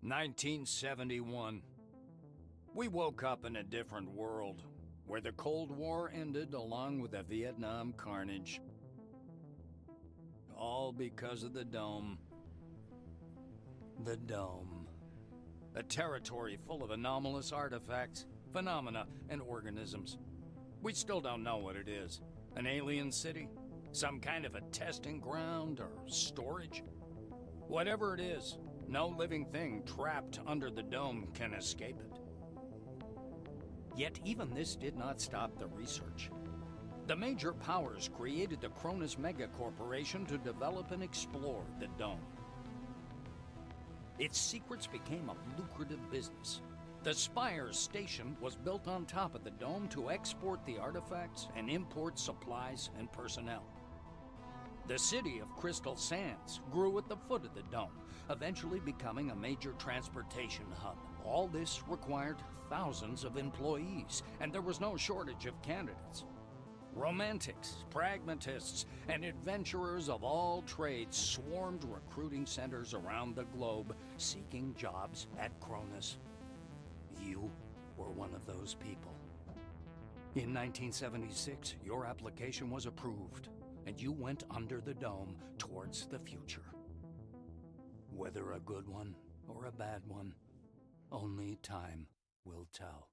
1971. We woke up in a different world, where the Cold War ended along with the Vietnam carnage. All because of the Dome. The Dome. A territory full of anomalous artifacts, phenomena, and organisms. We still don't know what it is. An alien city? Some kind of a testing ground or storage? Whatever it is, no living thing trapped under the Dome can escape it. Yet even this did not stop the research. The major powers created the Cronus Megacorporation to develop and explore the Dome. Its secrets became a lucrative business. The Spire station was built on top of the Dome to export the artifacts and import supplies and personnel. The city of Crystal Sands grew at the foot of the Dome, eventually becoming a major transportation hub. All this required thousands of employees, and there was no shortage of candidates. Romantics, pragmatists, and adventurers of all trades swarmed recruiting centers around the globe, seeking jobs at Cronus. You were one of those people. In 1976, your application was approved, and you went under the Dome towards the future. Whether a good one or a bad one, only time will tell.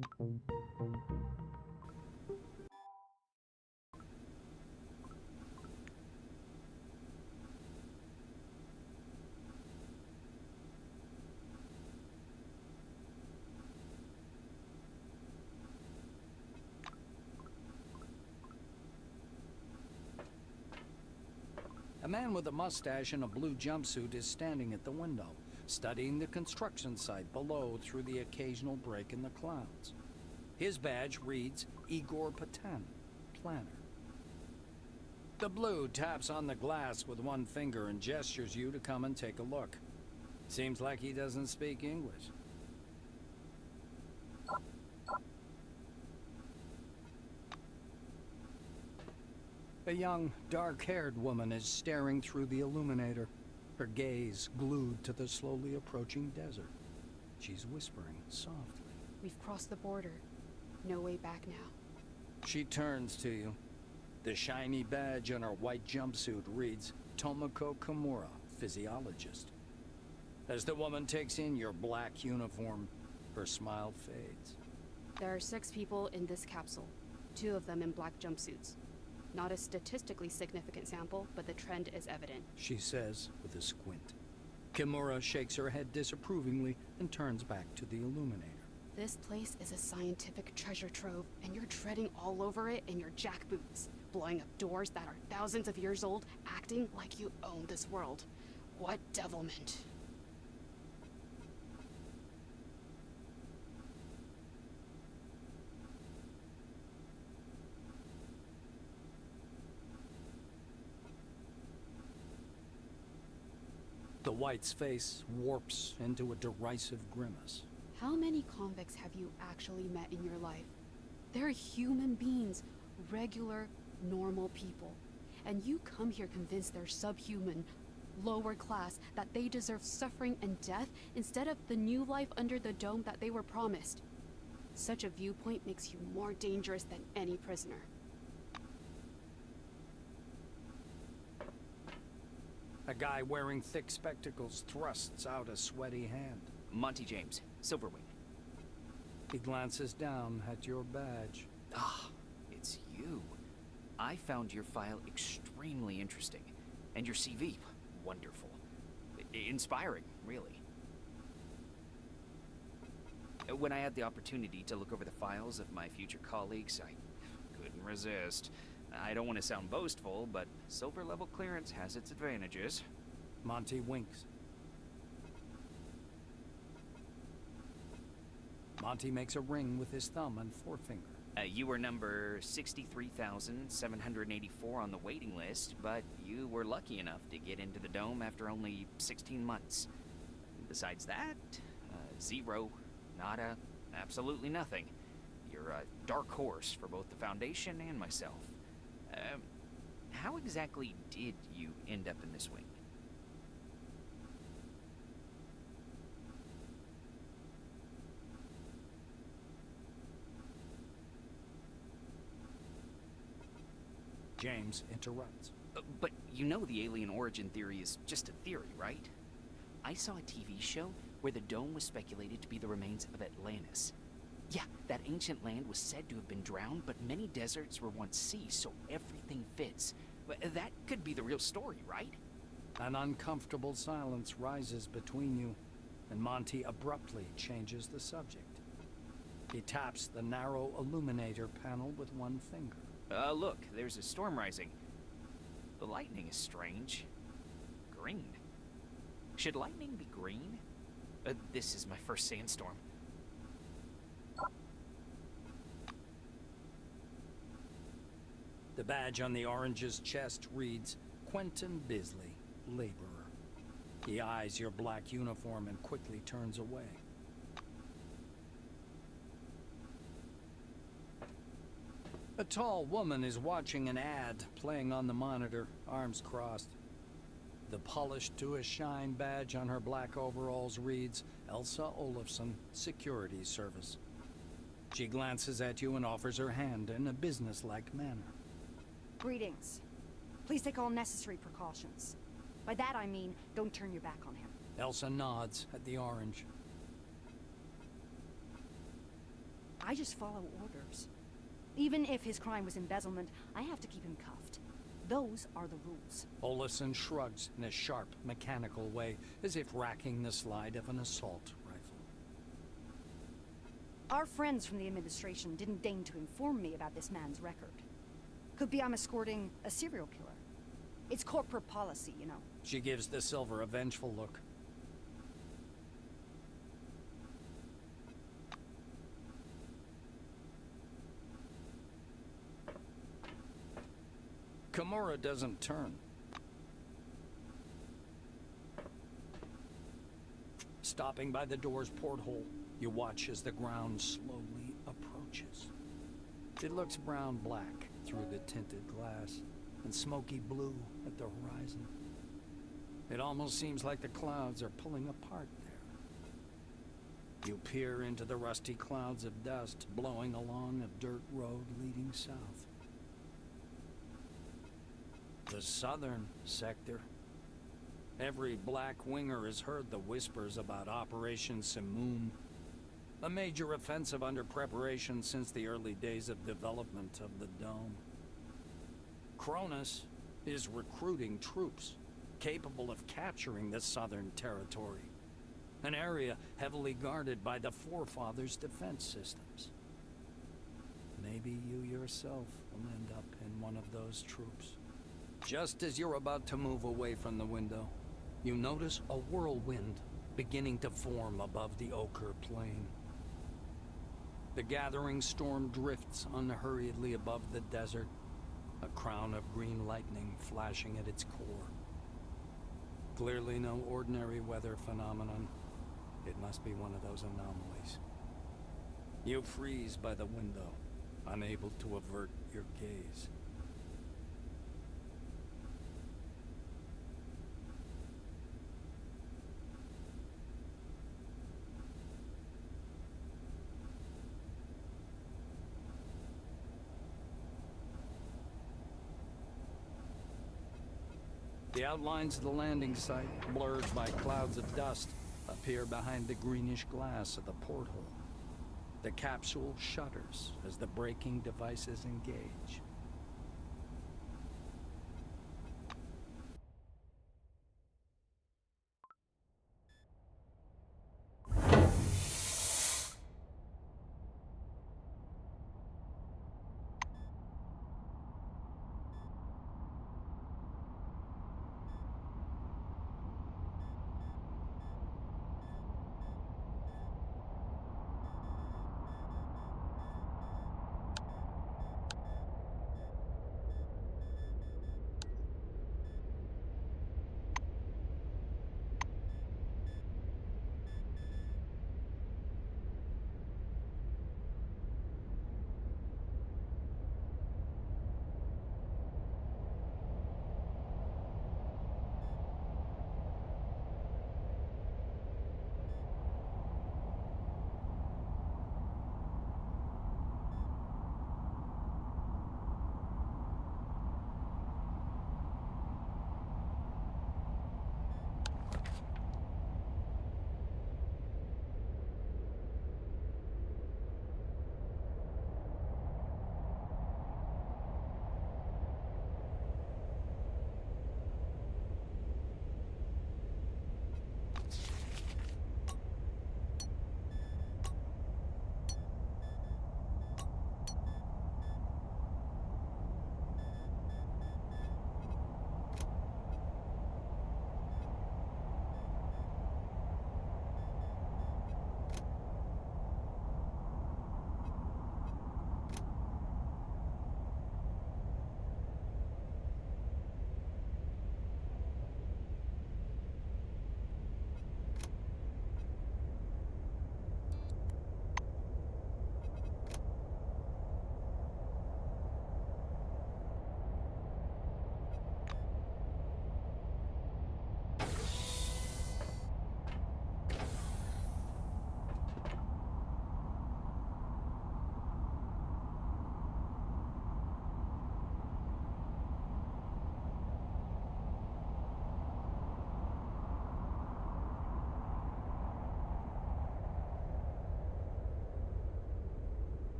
A man with a mustache and a blue jumpsuit is standing at the window, studying the construction site below through the occasional break in the clouds. His badge reads Igor Patan, planner. The blue taps on the glass with one finger and gestures you to come and take a look. Seems like he doesn't speak English. A young, dark-haired woman is staring through the illuminator, her gaze glued to the slowly approaching desert. She's whispering softly. We've crossed the border. No way back now. She turns to you. The shiny badge on her white jumpsuit reads Tomoko Kimura, physiologist. As the woman takes in your black uniform, her smile fades. There are 6 people in this capsule, 2 of them in black jumpsuits. Not a statistically significant sample, but the trend is evident, she says with a squint. Kimura shakes her head disapprovingly and turns back to the illuminator. This place is a scientific treasure trove, and you're treading all over it in your jackboots, blowing up doors that are thousands of years old, acting like you own this world. What devilment. The white's face warps into a derisive grimace. How many convicts have you actually met in your life? They're human beings, regular, normal people. And you come here convinced they're subhuman, lower class, that they deserve suffering and death instead of the new life under the dome that they were promised. Such a viewpoint makes you more dangerous than any prisoner. A guy wearing thick spectacles thrusts out a sweaty hand. Monty James, Silverwing. He glances down at your badge. Ah, it's you. I found your file extremely interesting. And your CV, wonderful. Inspiring, really. When I had the opportunity to look over the files of my future colleagues, I couldn't resist. I don't want to sound boastful, but silver level clearance has its advantages. Monty winks. Monty makes a ring with his thumb and forefinger. You were number 63,784 on the waiting list, but you were lucky enough to get into the dome after only 16 months. Besides that, zero, nada, absolutely nothing. You're a dark horse for both the Foundation and myself. How exactly did you end up in this wing? James interrupts. But you know the alien origin theory is just a theory, right? I saw a TV show where the dome was speculated to be the remains of Atlantis. Yeah, that ancient land was said to have been drowned, but many deserts were once seas, so everything fits. That could be the real story, right? An uncomfortable silence rises between you, and Monty abruptly changes the subject. He taps the narrow illuminator panel with one finger. Look, there's a storm rising. The lightning is strange. Green. Should lightning be green? This is my first sandstorm. The badge on the orange's chest reads Quentin Bisley, laborer. He eyes your black uniform and quickly turns away. A tall woman is watching an ad playing on the monitor, arms crossed. The polished to a shine badge on her black overalls reads Elsa Olafson, Security Service. She glances at you and offers her hand in a businesslike manner. Greetings. Please take all necessary precautions. By that I mean, don't turn your back on him. Elsa nods at the orange. I just follow orders. Even if his crime was embezzlement, I have to keep him cuffed. Those are the rules. Olison shrugs in a sharp, mechanical way, as if racking the slide of an assault rifle. Our friends from the administration didn't deign to inform me about this man's record. Could be I'm escorting a serial killer. It's corporate policy, you know. She gives the silver a vengeful look. Kimura doesn't turn. Stopping by the door's porthole, you watch as the ground slowly approaches. It looks brown-black through the tinted glass, and smoky blue at the horizon. It almost seems like the clouds are pulling apart there. You peer into the rusty clouds of dust blowing along a dirt road leading south. The southern sector. Every black winger has heard the whispers about Operation Simoom, a major offensive under preparation since the early days of development of the Dome. Cronus is recruiting troops capable of capturing the southern territory, an area heavily guarded by the Forefathers' defense systems. Maybe you yourself will end up in one of those troops. Just as you're about to move away from the window, you notice a whirlwind beginning to form above the ochre plain. The gathering storm drifts unhurriedly above the desert, a crown of green lightning flashing at its core. Clearly no ordinary weather phenomenon. It must be one of those anomalies. You freeze by the window, unable to avert your gaze. The outlines of the landing site, blurred by clouds of dust, appear behind the greenish glass of the porthole. The capsule shudders as the braking devices engage.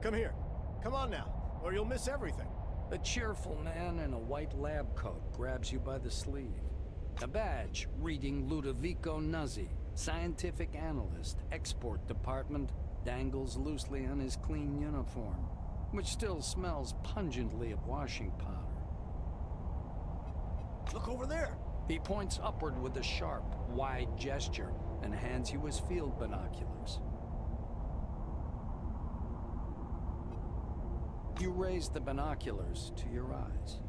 Come here. Come on now, or you'll miss everything. A cheerful man in a white lab coat grabs you by the sleeve. A badge reading Ludovico Nuzzi, scientific analyst, export department, dangles loosely on his clean uniform, which still smells pungently of washing powder. Look over there. He points upward with a sharp, wide gesture and hands you his field binoculars. You raise the binoculars to your eyes.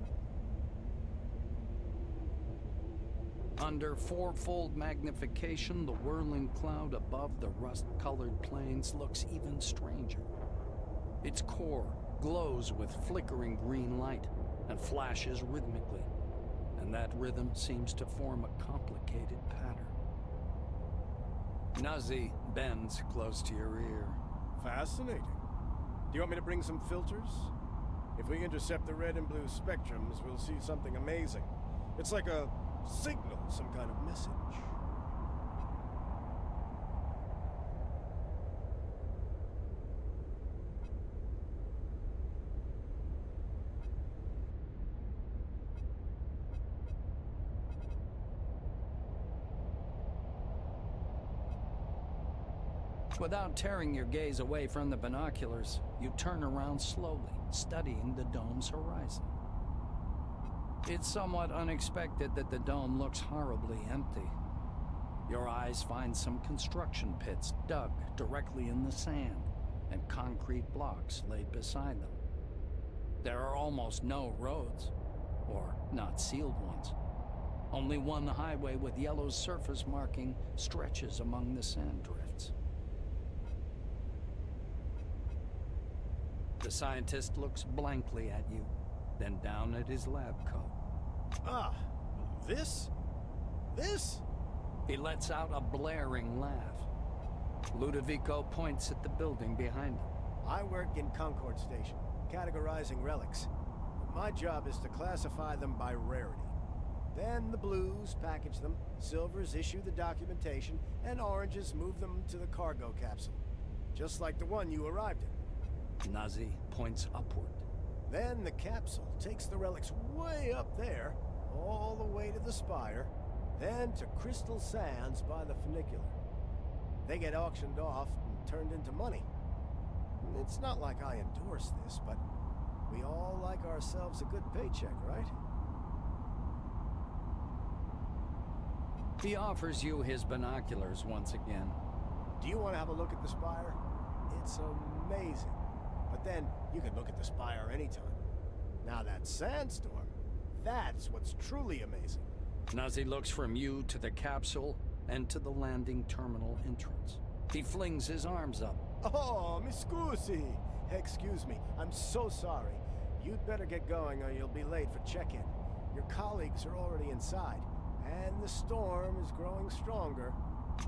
Under fourfold magnification, the whirling cloud above the rust-colored plains looks even stranger. Its core glows with flickering green light and flashes rhythmically, and that rhythm seems to form a complicated pattern. Nuzzi bends close to your ear. Fascinating. Do you want me to bring some filters? If we intercept the red and blue spectrums, we'll see something amazing. It's like a signal, some kind of message. Without tearing your gaze away from the binoculars, you turn around slowly, studying the dome's horizon. It's somewhat unexpected that the dome looks horribly empty. Your eyes find some construction pits dug directly in the sand, and concrete blocks laid beside them. There are almost no roads, or not sealed ones. Only one highway with yellow surface marking stretches among the sand drifts. The scientist looks blankly at you, then down at his lab coat. Ah, this? This? He lets out a blaring laugh. Ludovico points at the building behind him. I work in Concord Station, categorizing relics. My job is to classify them by rarity. Then the blues package them, silvers issue the documentation, and oranges move them to the cargo capsule. Just like the one you arrived in. Nuzzi points upward. Then the capsule takes the relics way up there, all the way to the spire, then to Crystal Sands by the funicular. They get auctioned off and turned into money. It's not like I endorse this, but we all like ourselves a good paycheck, right? He offers you his binoculars once again. Do you want to have a look at the spire? It's amazing. But then, you can look at the spire anytime. Now that sandstorm, that's what's truly amazing. Nuzzi looks from you to the capsule and to the landing terminal entrance. He flings his arms up. Oh, mi scusi. Excuse me, I'm so sorry. You'd better get going or you'll be late for check-in. Your colleagues are already inside, and the storm is growing stronger.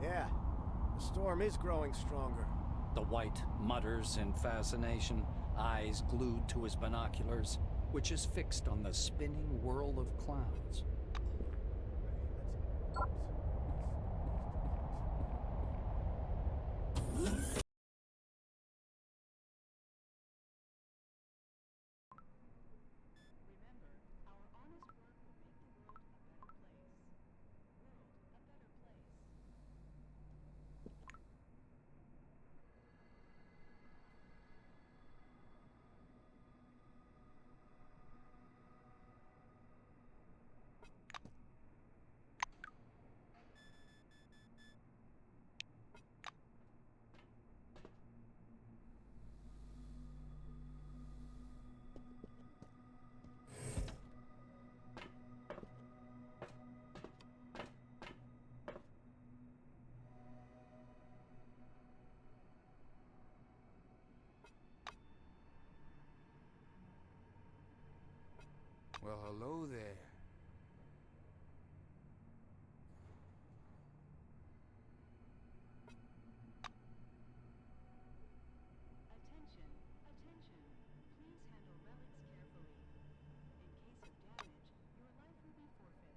Yeah, the storm is growing stronger. The white mutters in fascination, eyes glued to his binoculars, which is fixed on the spinning whirl of clouds. Well, hello there. Attention, attention. Please handle relics carefully. In case of damage, your life will be forfeit.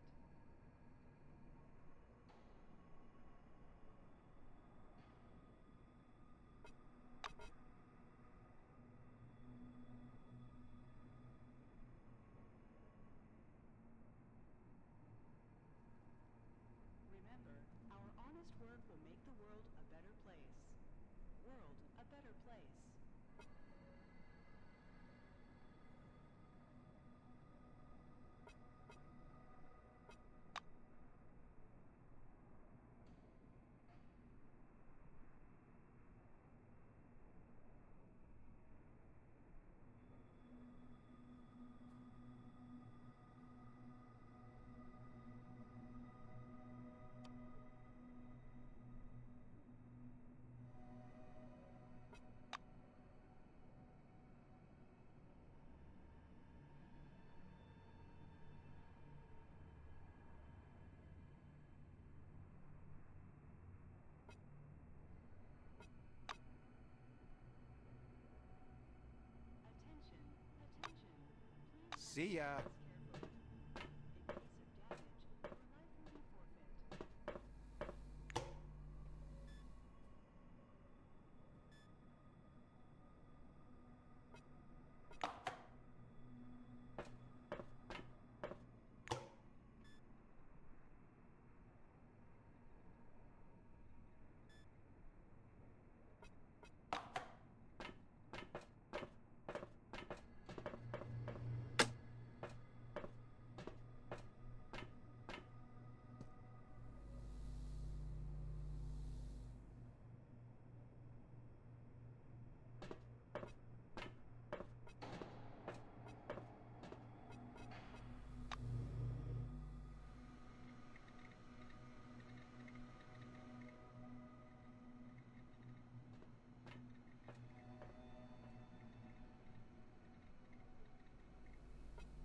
See ya.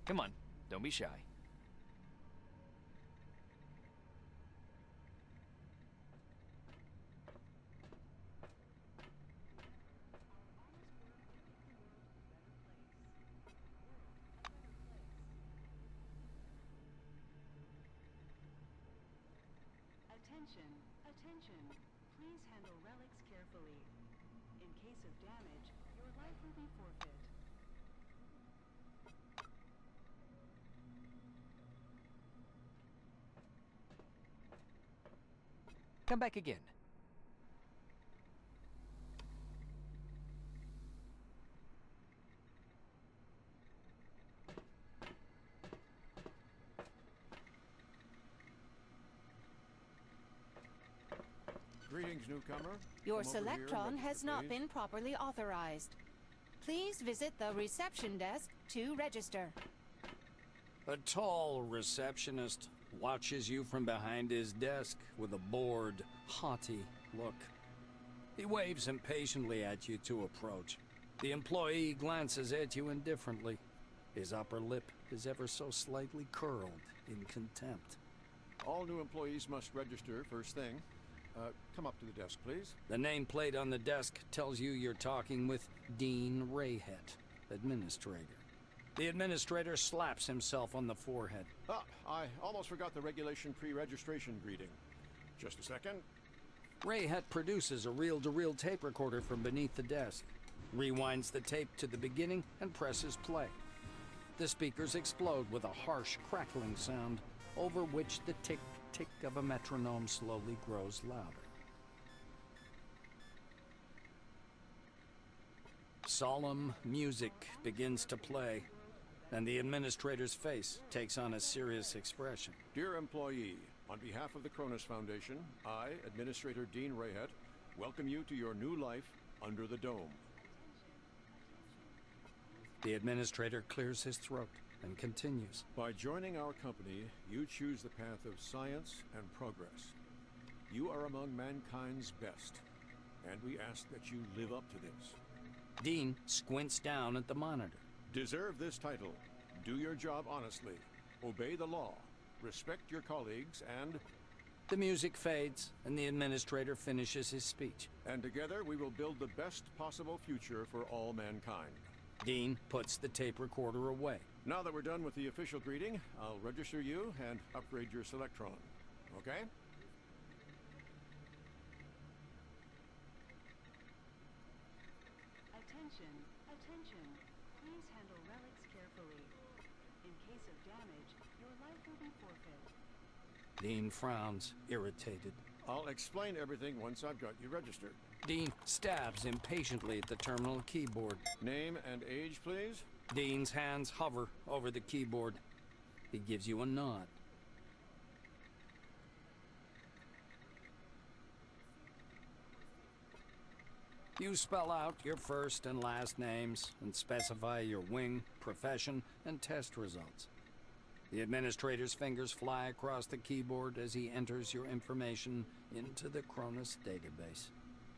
Come on, don't be shy. Attention, attention. Please handle relics carefully. In case of damage, your life will be forfeit. Come back again. Greetings, newcomer. Your Come over here and Selectron register, has not please. been properly authorized. Please visit the reception desk to register. A tall receptionist watches you from behind his desk with a bored, haughty look. He waves impatiently at you to approach. The employee glances at you indifferently. His upper lip is ever so slightly curled in contempt. All new employees must register first thing. Come up to the desk, please. The nameplate on the desk tells you you're talking with Dean Rayhet, administrator. The administrator slaps himself on the forehead. Ah, I almost forgot the regulation pre-registration greeting. Just a second. Rayhet produces a reel-to-reel tape recorder from beneath the desk, rewinds the tape to the beginning, and presses play. The speakers explode with a harsh, crackling sound, over which the tick-tick of a metronome slowly grows louder. Solemn music begins to play, and the administrator's face takes on a serious expression. Dear employee, on behalf of the Cronus Foundation, I, Administrator Dean Rayhet, welcome you to your new life under the dome. The administrator clears his throat and continues. By joining our company, you choose the path of science and progress. You are among mankind's best, and we ask that you live up to this. Dean squints down at the monitor. Deserve this title. Do your job honestly. Obey the law. Respect your colleagues and... The music fades, and the administrator finishes his speech. And together we will build the best possible future for all mankind. Dean puts the tape recorder away. Now that we're done with the official greeting, I'll register you and upgrade your Selectron. Okay? Attention, attention. Please handle relics carefully. In case of damage, your life will be forfeit. Dean frowns, irritated. I'll explain everything once I've got you registered. Dean stabs impatiently at the terminal keyboard. Name and age, please. Dean's hands hover over the keyboard. He gives you a nod. You spell out your first and last names and specify your wing, profession, and test results. The administrator's fingers fly across the keyboard as he enters your information into the Cronus database.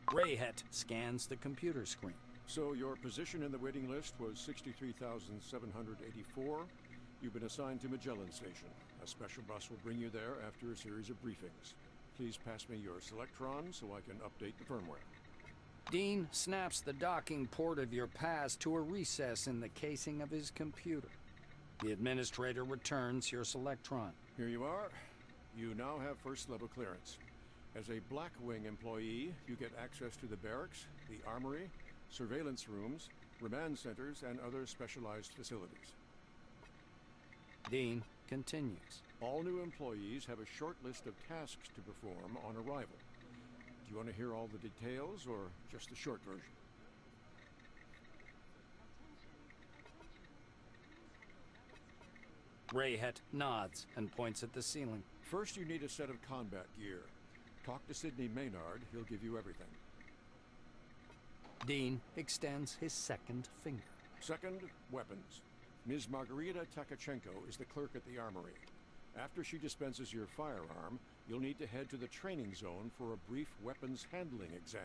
Rayhet scans the computer screen. So your position in the waiting list was 63,784. You've been assigned to Magellan Station. A special bus will bring you there after a series of briefings. Please pass me your Selectron so I can update the firmware. Dean snaps the docking port of your pass to a recess in the casing of his computer. The administrator returns your Selectron. Here you are. You now have first-level clearance. As a Black Wing employee, you get access to the barracks, the armory, surveillance rooms, remand centers, and other specialized facilities. Dean continues. All new employees have a short list of tasks to perform on arrival. Do you want to hear all the details, or just the short version? Rayhet nods and points at the ceiling. First, you need a set of combat gear. Talk to Sidney Maynard, he'll give you everything. Dean extends his second finger. Second, weapons. Ms. Margarita Takachenko is the clerk at the armory. After she dispenses your firearm, you'll need to head to the training zone for a brief weapons handling exam.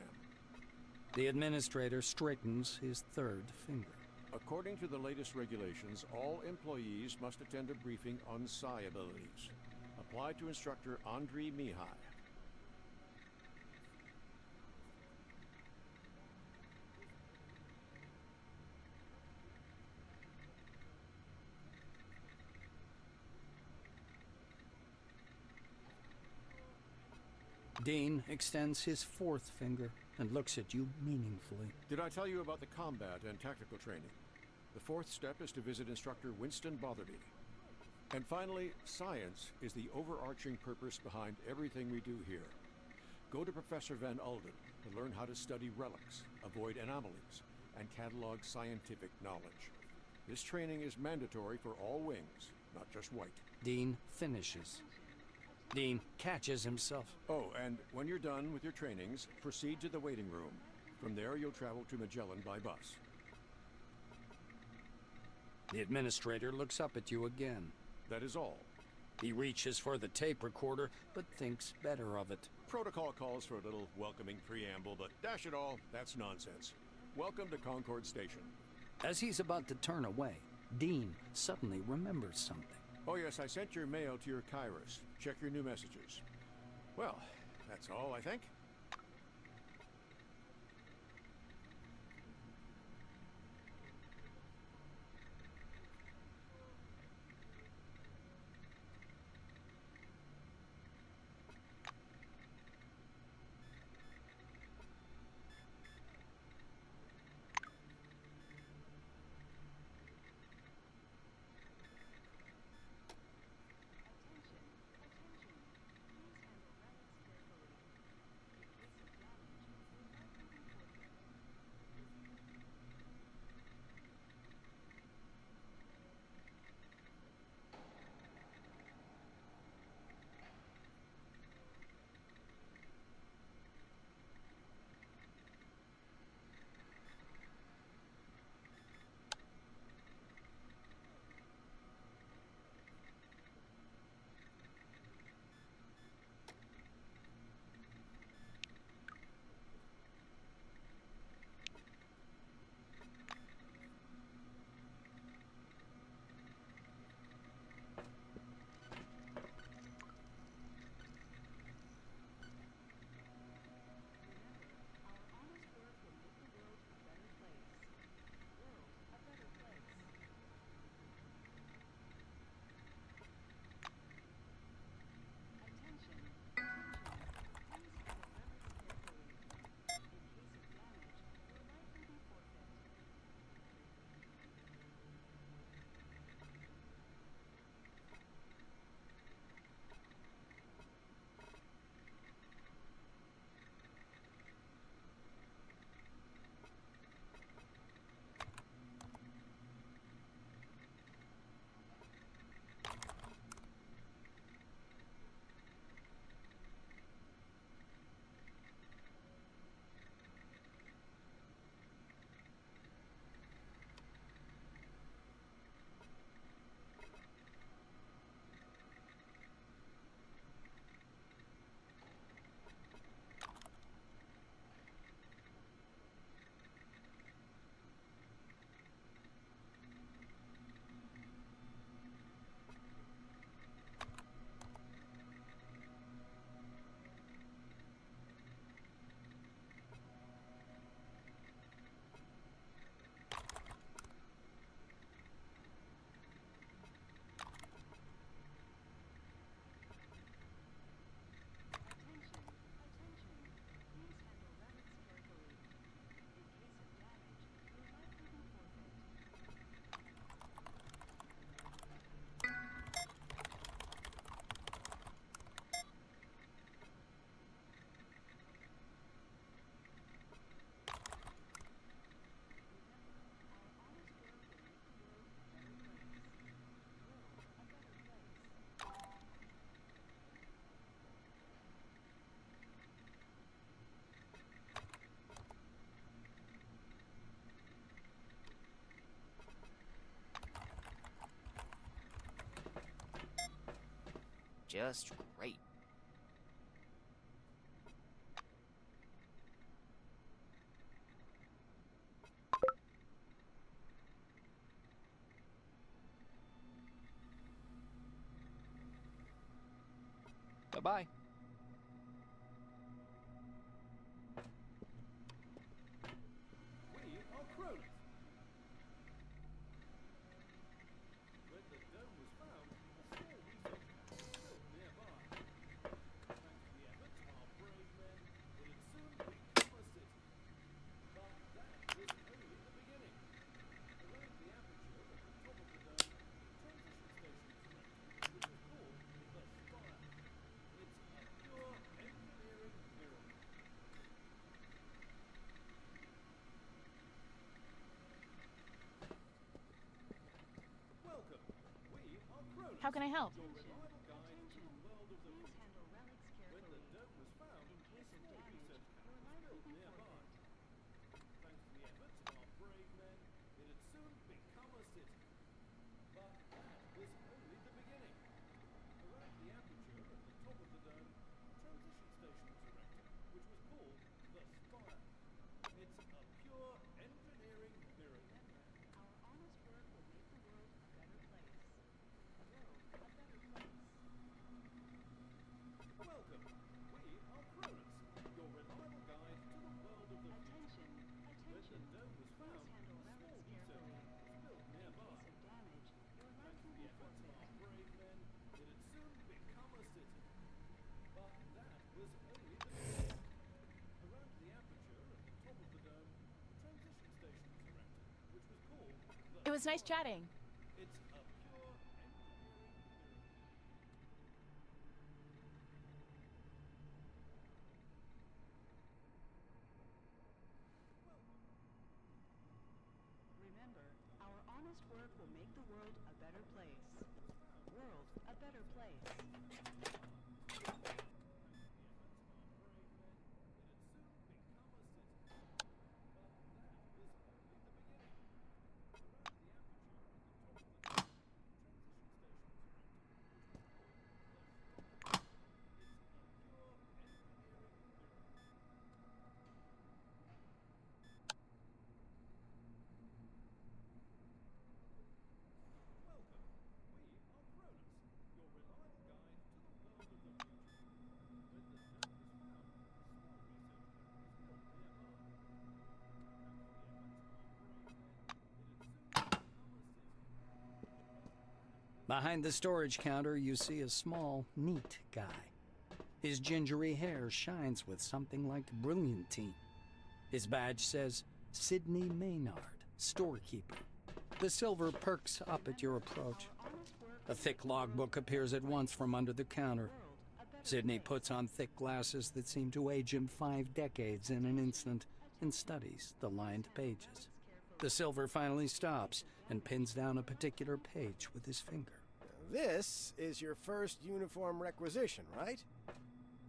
The administrator straightens his third finger. According to the latest regulations, all employees must attend a briefing on psi abilities. Apply to instructor Andriy Mihai. Dean extends his fourth finger and looks at you meaningfully. Did I tell you about the combat and tactical training? The fourth step is to visit instructor Winston Botherby. And finally, science is the overarching purpose behind everything we do here. Go to Professor Van Alden to learn how to study relics, avoid anomalies, and catalog scientific knowledge. This training is mandatory for all wings, not just White. Dean finishes. Dean catches himself. Oh, and when you're done with your trainings, proceed to the waiting room. From there, you'll travel to Magellan by bus. The administrator looks up at you again. That is all. He reaches for the tape recorder, but thinks better of it. Protocol calls for a little welcoming preamble, but dash it all, that's nonsense. Welcome to Concord Station. As he's about to turn away, Dean suddenly remembers something. Oh yes, I sent your mail to your Kairos. Check your new messages. Well, that's all, I think. just great. Bye-bye. We are Cronus. When the dome was found, a small research camp was built nearby. Thanks to the efforts of our brave men, it had soon become a city. But that was only the beginning. Around the aperture at the top of the dome, a transition station was erected, which was called the Spire. It's a pure engineering miracle. Welcome. We are Cronus. How can I help? Your reliable guide to the world of the Please future. handle relics When the carefully. dome was found, In a case of small damage, research camp your was life built will be nearby. forfeit. Thanks to the efforts of our brave men, it had soon become a city. But that was only the beginning. Around the aperture at the top of the dome, a transition station was erected, which was called the Spire. It's a pure engineering miracle. Our honest work will make the world a better place. World a better place. Welcome. We are Cronus, your reliable guide to the world of the future. Attention, When the attention. dome was Please found, handle a small relics research carefully. camp was built In nearby. case of damage, your life Thanks to will the be efforts of our forfeit. brave men, it had soon become a city. But that was only the beginning. Around the aperture at the top of the dome, a transition station was erected, which was called the It was nice Spire. chatting. It's a pure engineering miracle. Remember, our honest work will make the world a better place. World a better place. Behind the storage counter, you see a small, neat guy. His gingery hair shines with something like brilliantine. His badge says, Sidney Maynard, storekeeper. The silver perks up at your approach. A thick logbook appears at once from under the counter. Sidney puts on thick glasses that seem to age him 5 decades in an instant and studies the lined pages. The silver finally stops and pins down a particular page with his finger. This is your first uniform requisition, right?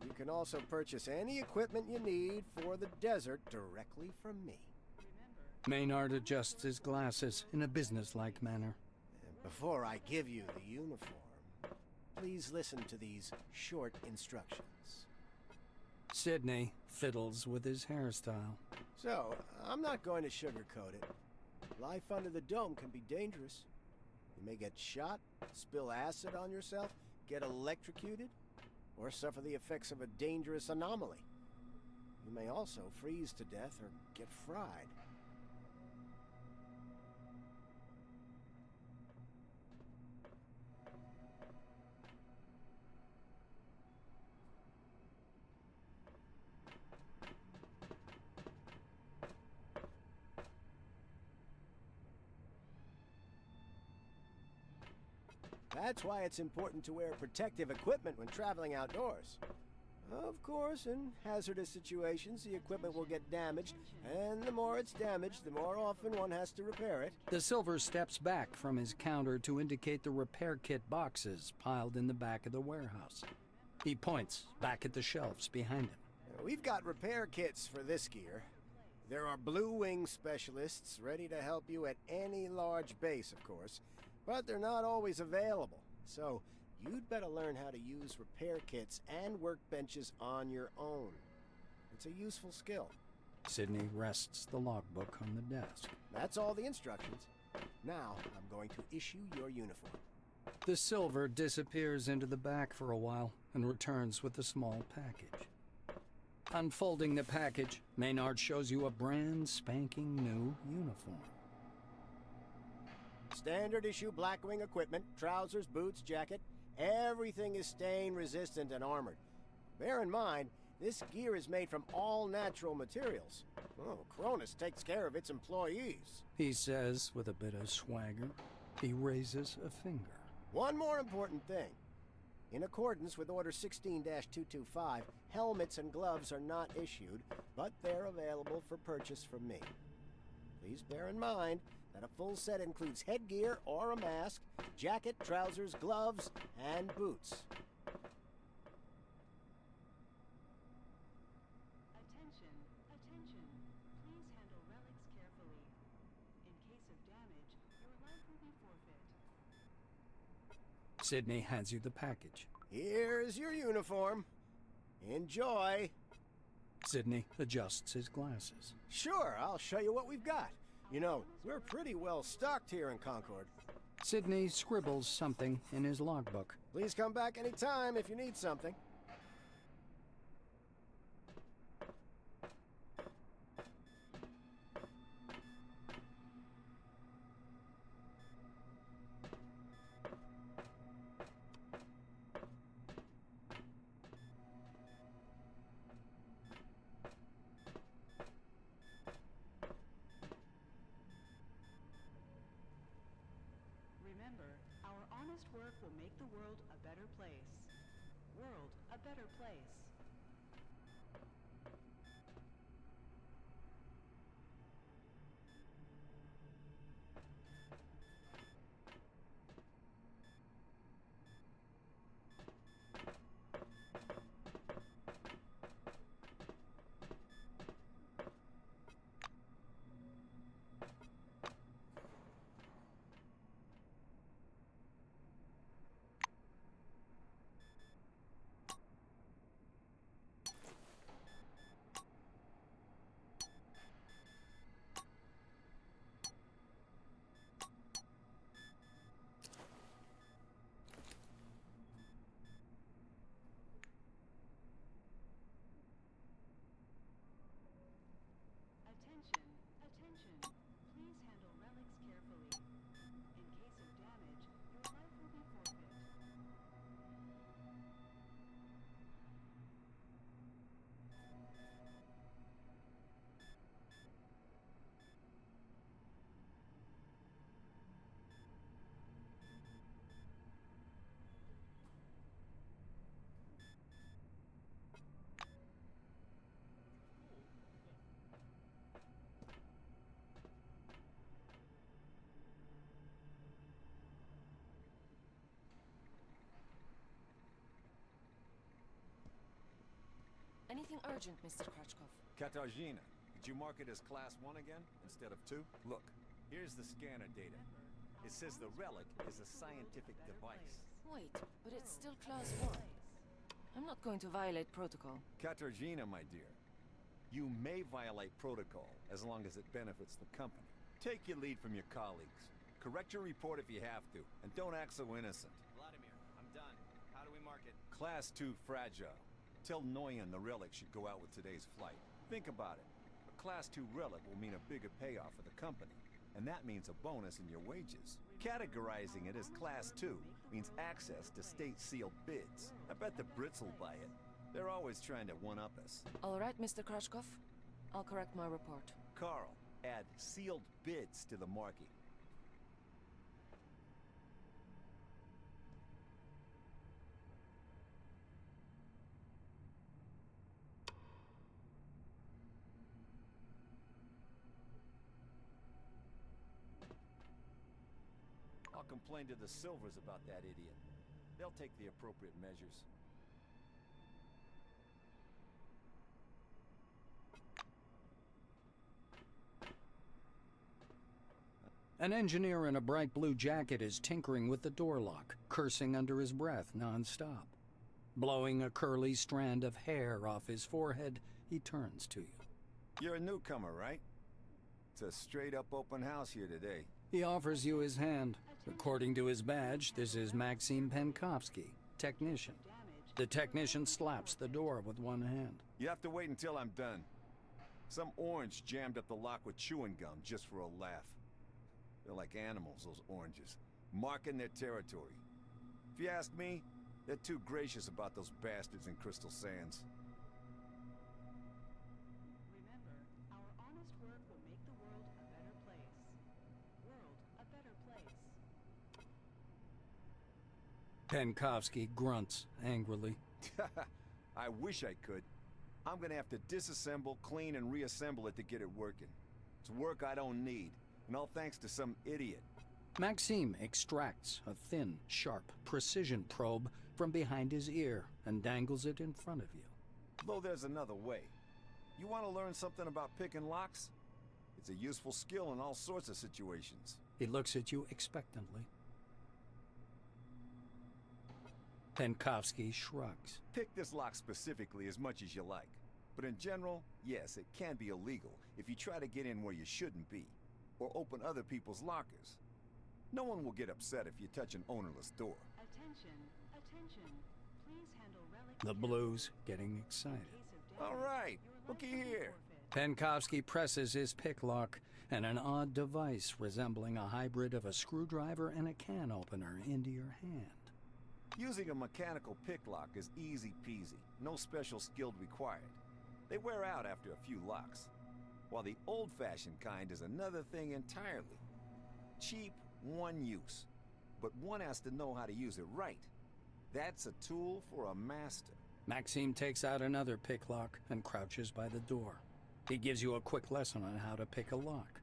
You can also purchase any equipment you need for the desert directly from me. Maynard adjusts his glasses in a businesslike manner. And before I give you the uniform, please listen to these short instructions. Sidney fiddles with his hairstyle. So, I'm not going to sugarcoat it. Life under the dome can be dangerous. You may get shot, spill acid on yourself, get electrocuted, or suffer the effects of a dangerous anomaly. You may also freeze to death or get fried. That's why it's important to wear protective equipment when traveling outdoors. Of course, in hazardous situations, the equipment will get damaged, and the more it's damaged, the more often one has to repair it. The silver steps back from his counter to indicate the repair kit boxes piled in the back of the warehouse. He points back at the shelves behind him. We've got repair kits for this gear. There are Blue Wing specialists ready to help you at any large base, of course, but they're not always available. So you'd better learn how to use repair kits and workbenches on your own. It's a useful skill. Sydney rests the logbook on the desk. That's all the instructions. Now, I'm going to issue your uniform. The silver disappears into the back for a while and returns with a small package. Unfolding the package, Maynard shows you a brand spanking new uniform. Standard issue Blackwing equipment, trousers, boots, jacket. Everything is stain resistant and armored. Bear in mind, this gear is made from all natural materials. Oh, Cronus takes care of its employees. He says with a bit of swagger. He raises a finger. One more important thing. In accordance with Order 16-225, helmets and gloves are not issued, but they're available for purchase from me. Please bear in mind that a full set includes headgear or a mask, jacket, trousers, gloves, and boots. Attention, attention. Please handle relics carefully. In case of damage, your life will be forfeit. Sydney hands you the package. Here's your uniform. Enjoy. Sydney adjusts his glasses. Sure, I'll show you what we've got. You know, we're pretty well stocked here in Concord. Sydney scribbles something in his logbook. Please come back anytime if you need something. Remember, our honest work will make the world a better place. World a better place. Attention, attention. Please handle relics carefully. In case of damage, your life will be forfeit. Anything urgent, Mr. Krachkov? Katarzyna, did you mark it as Class 1 again, instead of 2? Look, here's the scanner data. It says the relic is a scientific device. Wait, but it's still Class 1. I'm not going to violate protocol. Katarzyna, my dear, you may violate protocol as long as it benefits the company. Take your lead from your colleagues. Correct your report if you have to, and don't act so innocent. Vladimir, I'm done. How do we mark it? Class 2 fragile. Tell Noyan the relic should go out with today's flight. Think about it. A Class 2 relic will mean a bigger payoff for the company, and that means a bonus in your wages. Categorizing it as Class 2 means access to state-sealed bids. I bet the Brits will buy it. They're always trying to one-up us. All right, Mr. Krachkov. I'll correct my report. Carl, add sealed bids to the marking. I'll complain to the Silvers about that idiot. They'll take the appropriate measures. An engineer in a bright blue jacket is tinkering with the door lock, cursing under his breath non-stop. Blowing a curly strand of hair off his forehead, he turns to you. You're a newcomer, right? It's a straight-up open house here today. He offers you his hand. According to his badge, this is Maxim Penkovsky, technician. The technician slaps the door with one hand. You have to wait until I'm done. Some orange jammed up the lock with chewing gum just for a laugh. They're like animals, those oranges, marking their territory. If you ask me, they're too gracious about those bastards in Crystal Sands. Remember, our honest work will make the world a better place. World a better place. Penkovsky grunts angrily. I wish I could. I'm gonna have to disassemble, clean, and reassemble it to get it working. It's work I don't need, and all thanks to some idiot. Maxime extracts a thin, sharp, precision probe from behind his ear and dangles it in front of you. Though there's another way. You want to learn something about picking locks? It's a useful skill in all sorts of situations. He looks at you expectantly. Penkovsky shrugs. Pick this lock specifically as much as you like. But in general, yes, it can be illegal if you try to get in where you shouldn't be, or open other people's lockers. No one will get upset if you touch an ownerless door. Attention, attention. Please handle relics. The Blues getting excited. All right, looky here. Penkovsky presses his pick lock, and an odd device resembling a hybrid of a screwdriver and a can opener into your hand. Using a mechanical pick lock is easy peasy, no special skill required. They wear out after a few locks, while the old-fashioned kind is another thing entirely. Cheap, one use, but one has to know how to use it right. That's a tool for a master. Maxime takes out another pick lock and crouches by the door. He gives you a quick lesson on how to pick a lock.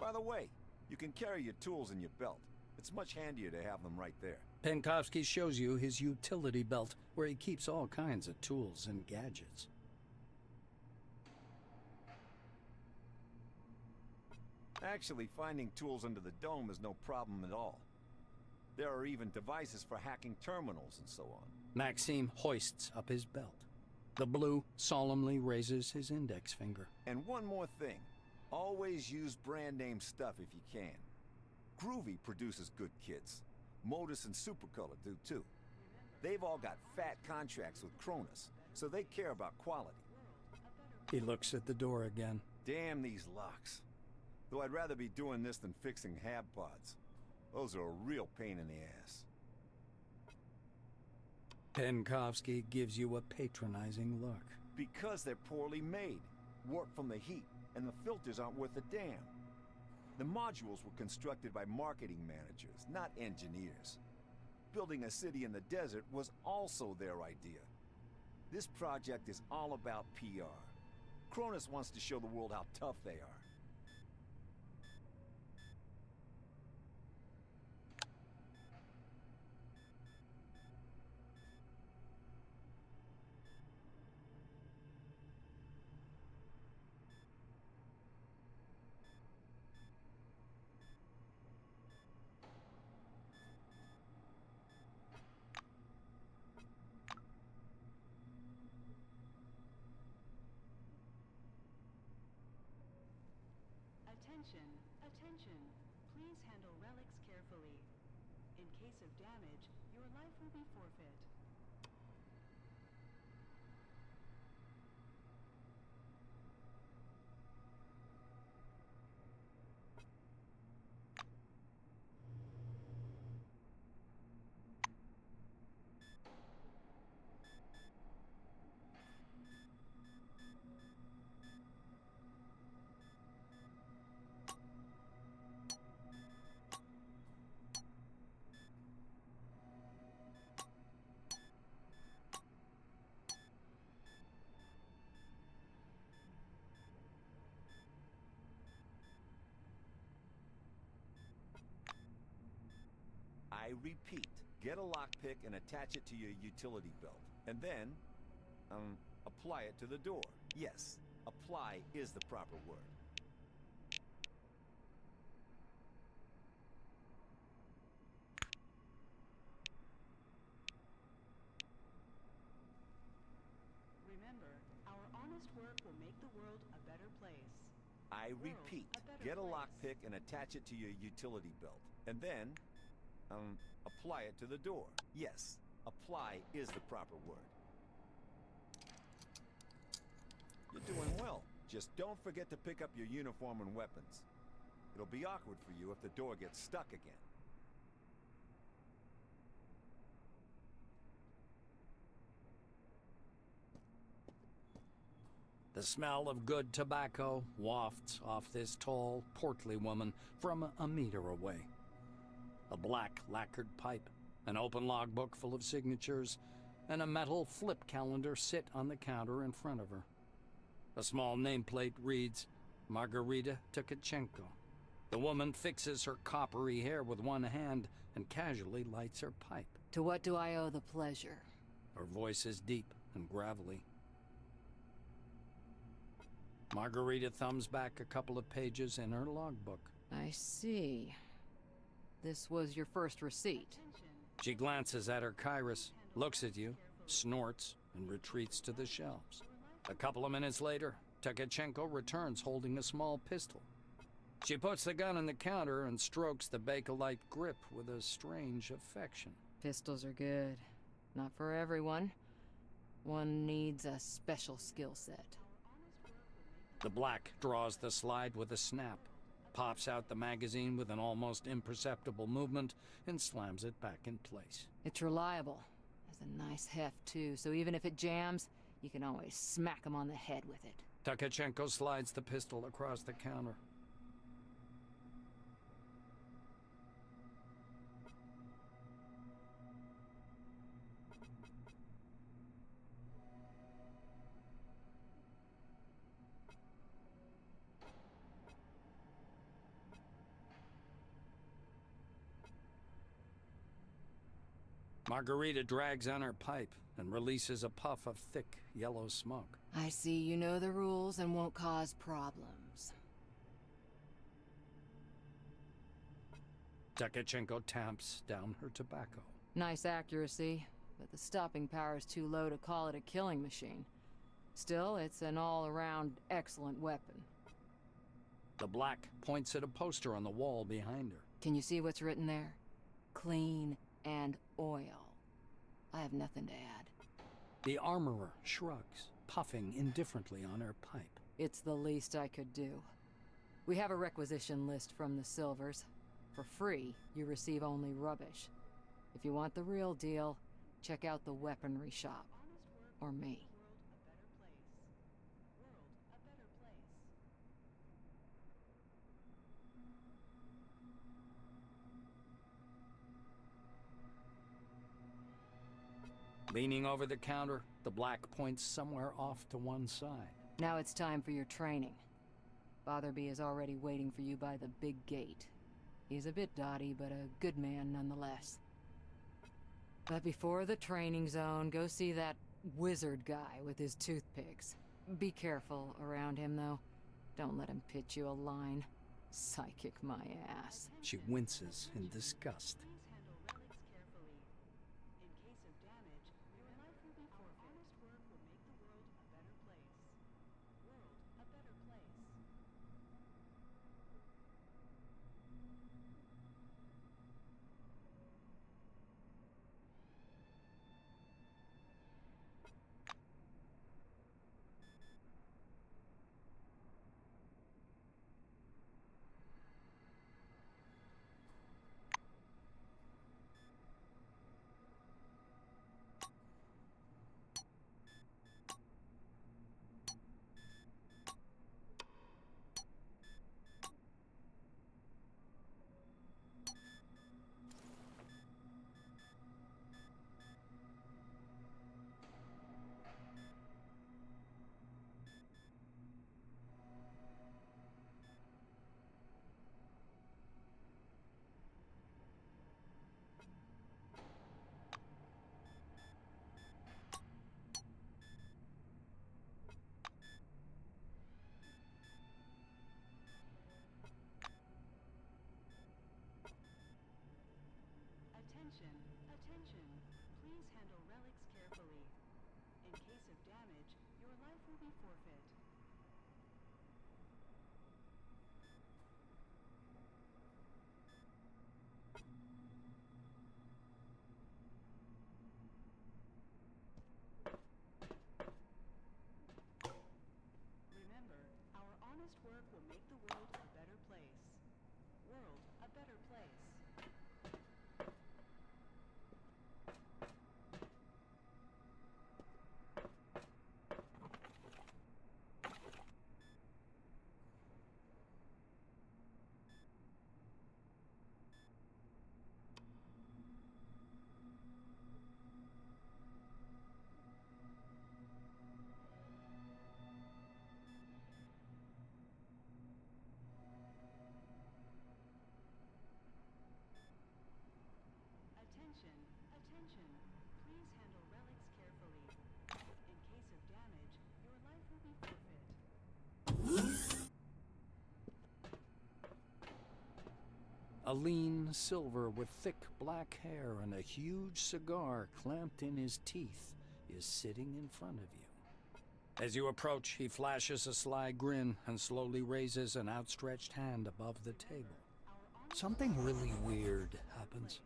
By the way, you can carry your tools in your belt. It's much handier to have them right there. Penkovsky shows you his utility belt, where he keeps all kinds of tools and gadgets. Actually, finding tools under the dome is no problem at all. There are even devices for hacking terminals and so on. Maxime hoists up his belt. The Blue solemnly raises his index finger. And one more thing. Always use brand name stuff if you can. Groovy produces good kits. Modus and Supercolor do too. They've all got fat contracts with Cronus, so they care about quality. He looks at the door again. Damn these locks. Though I'd rather be doing this than fixing hab pods. Those are a real pain in the ass. Penkovsky gives you a patronizing look. Because they're poorly made, warped from the heat, and the filters aren't worth a damn. The modules were constructed by marketing managers, not engineers. Building a city in the desert was also their idea. This project is all about PR. Cronus wants to show the world how tough they are. Attention, attention. Please handle relics carefully. In case of damage, your life will be forfeit. I repeat, get a lockpick and attach it to your utility belt. And then, apply it to the door. Yes, apply is the proper word. honest work will make the world a better place. I repeat, get a lockpick and attach it to your utility belt. And then, apply it to the door. Yes, apply is the proper word. You're doing well. Just don't forget to pick up your uniform and weapons. It'll be awkward for you if the door gets stuck again. The smell of good tobacco wafts off this tall, portly woman from a meter away. A black lacquered pipe, an open logbook full of signatures, and a metal flip calendar sit on the counter in front of her. A small nameplate reads, Margarita Tkachenko. The woman fixes her coppery hair with one hand and casually lights her pipe. To what do I owe the pleasure? Her voice is deep and gravelly. Margarita thumbs back a couple of pages in her logbook. I see. This was your first receipt. She glances at her Kairos, looks at you, snorts, and retreats to the shelves. A couple of minutes later, Tkachenko returns holding a small pistol. She puts the gun on the counter and strokes the Bakelite grip with a strange affection. Pistols are good. Not for everyone. One needs a special skill set. The black draws the slide with a snap, pops out the magazine with an almost imperceptible movement, and slams it back in place. It's reliable. Has a nice heft, too, so even if it jams, you can always smack him on the head with it. Tkachenko slides the pistol across the counter. Margarita drags on her pipe and releases a puff of thick, yellow smoke. I see you know the rules and won't cause problems. Tkachenko tamps down her tobacco. Nice accuracy, but the stopping power is too low to call it a killing machine. Still, it's an all-around excellent weapon. The black points at a poster on the wall behind her. Can you see what's written there? Clean and oil. I have nothing to add. The armorer shrugs, puffing indifferently on her pipe. It's the least I could do. We have a requisition list from the Silvers. For free, you receive only rubbish. If you want the real deal, check out the weaponry shop. Or me. Leaning over the counter, the black points somewhere off to one side. Now it's time for your training. Botherby is already waiting for you by the big gate. He's a bit dotty, but a good man nonetheless. But before the training zone, go see that wizard guy with his toothpicks. Be careful around him, though. Don't let him pitch you a line. Psychic my ass. She winces in disgust. Attention, attention. Please handle relics carefully. In case of damage, your life will be forfeit. Remember, our honest work will make the world a better place. World a better place. Attention, attention. Please handle relics carefully. In case of damage, your life will be forfeit. A lean silver with thick black hair and a huge cigar clamped in his teeth is sitting in front of you. As you approach, he flashes a sly grin and slowly raises an outstretched hand above the table. Something really weird happens.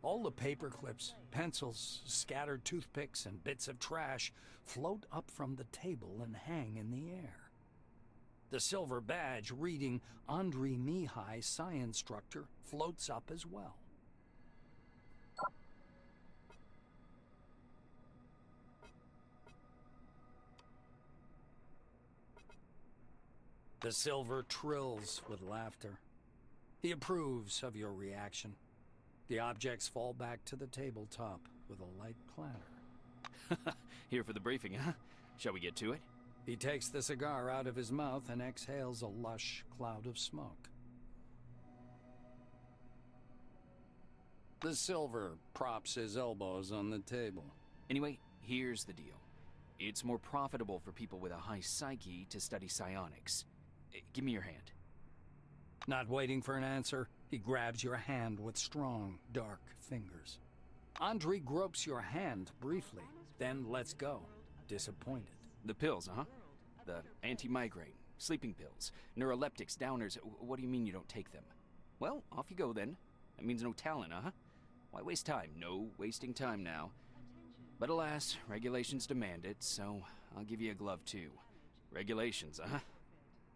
All the paper clips, pencils, scattered toothpicks, and bits of trash float up from the table and hang in the air. The silver badge reading Andrei Mihai, Science Instructor, floats up as well. The silver trills with laughter. He approves of your reaction. The objects fall back to the tabletop with a light clatter. Here for the briefing, huh? Shall we get to it? He takes the cigar out of his mouth and exhales a lush cloud of smoke. The silver props his elbows on the table. Anyway, here's the deal. It's more profitable for people with a high psyche to study psionics. Give me your hand. Not waiting for an answer, he grabs your hand with strong, dark fingers. Andrei gropes your hand briefly, then lets go, disappointed. The pills, huh? The anti-migraine, sleeping pills, neuroleptics, downers. What do you mean you don't take them? Well, off you go then. That means no talent, huh? Why waste time? No wasting time now. But alas, regulations demand it, so I'll give you a glove too. Regulations, huh?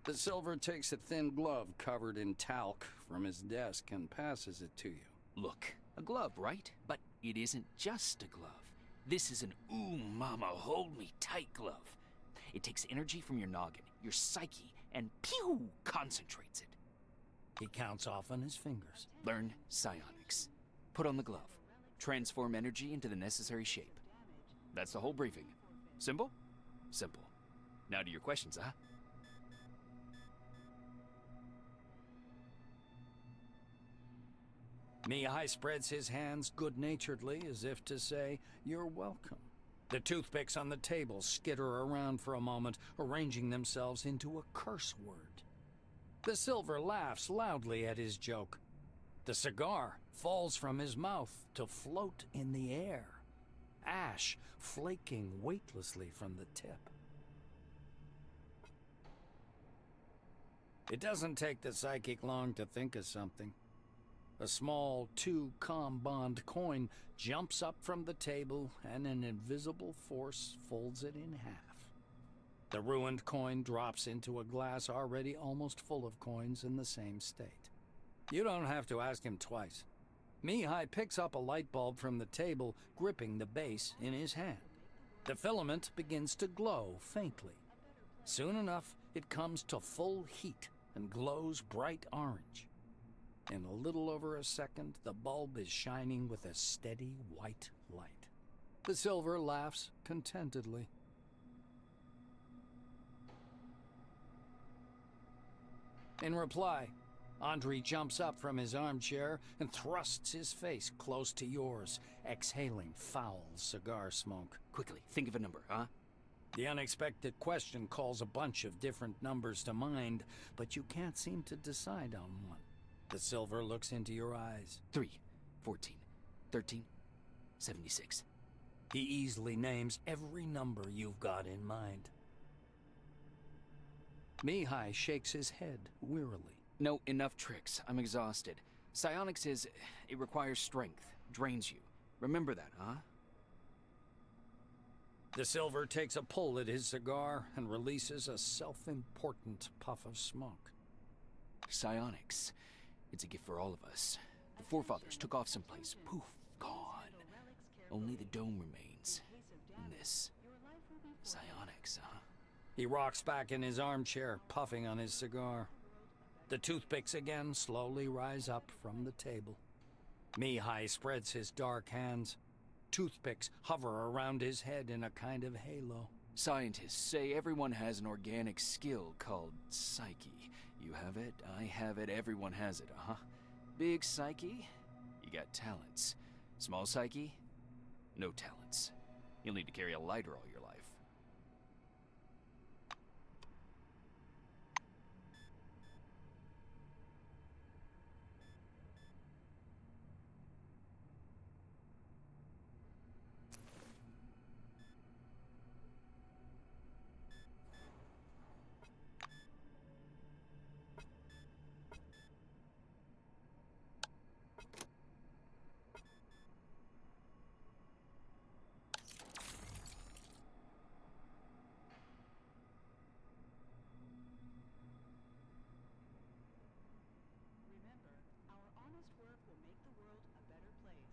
The silver takes a thin glove covered in talc from his desk and passes it to you. Look, a glove, right? But it isn't just a glove. This is an ooh mama, hold me tight glove. It takes energy from your noggin, your psyche, and pew, concentrates it. He counts off on his fingers. Learn psionics. Put on the glove. Transform energy into the necessary shape. That's the whole briefing. Simple? Simple. Now to your questions, huh? Mihai spreads his hands good-naturedly as if to say, "You're welcome." The toothpicks on the table skitter around for a moment, arranging themselves into a curse word. The silver laughs loudly at his joke. The cigar falls from his mouth to float in the air, ash flaking weightlessly from the tip. It doesn't take the psychic long to think of something. A small 2-com bond coin jumps up from the table and an invisible force folds it in half. The ruined coin drops into a glass already almost full of coins in the same state. You don't have to ask him twice. Mihai picks up a light bulb from the table, gripping the base in his hand. The filament begins to glow faintly. Soon enough, it comes to full heat and glows bright orange. In a little over a second, the bulb is shining with a steady white light. The silver laughs contentedly. In reply, Andrei jumps up from his armchair and thrusts his face close to yours, exhaling foul cigar smoke. Quickly, think of a number, huh? The unexpected question calls a bunch of different numbers to mind, but you can't seem to decide on one. The silver looks into your eyes. 3, 14, 13, 76. He easily names every number you've got in mind. Mihai shakes his head wearily. No, enough tricks. I'm exhausted. Psionics it requires strength. Drains you. Remember that, huh? The Silver takes a pull at his cigar and releases a self-important puff of smoke. Psionics. It's a gift for all of us. The forefathers took off someplace. Poof, gone. Only the dome remains. And this. Psionics, huh? He rocks back in his armchair, puffing on his cigar. The toothpicks again slowly rise up from the table. Mihai spreads his dark hands. Toothpicks hover around his head in a kind of halo. Scientists say everyone has an organic skill called psyche. You have it, I have it, everyone has it, uh-huh. Big psyche, you got talents. Small psyche, no talents. You'll need to carry a lighter all your life. Remember, our honest work will make the world a better place.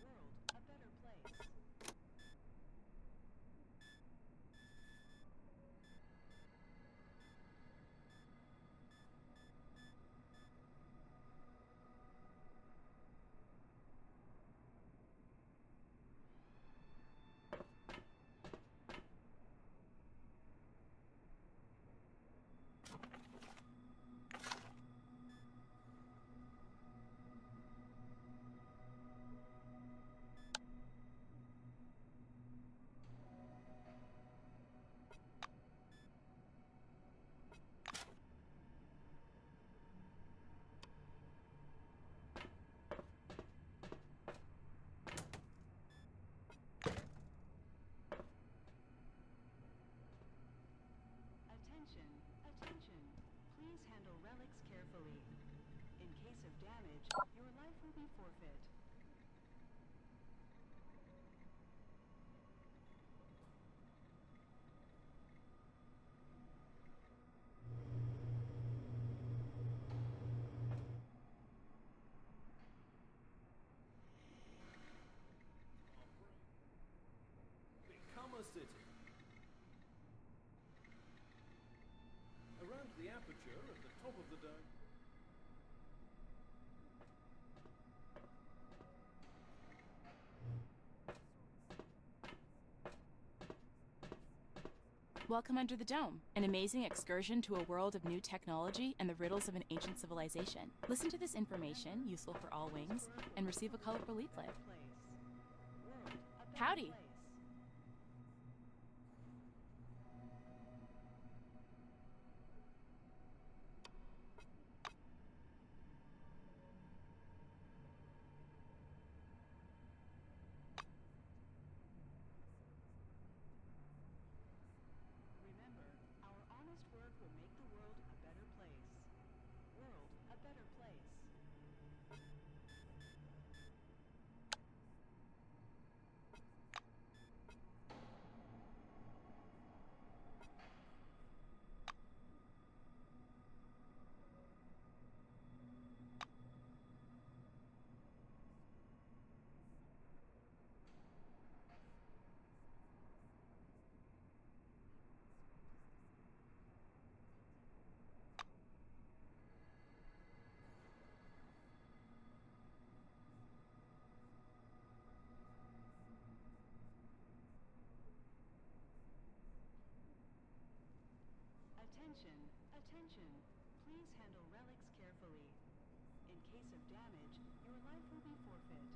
World a better place. Attention, attention. Please handle relics carefully. In case of damage, your life will be forfeit. Become a city. Around the aperture at the top of the dome. Welcome Under the Dome, an amazing excursion to a world of new technology and the riddles of an ancient civilization. Listen to this information, useful for all wings, and receive a colorful leaflet. Howdy! Remember, our honest work will make the world a better place. World a better place. Attention, attention. Please handle relics carefully. In case of damage, your life will be forfeit.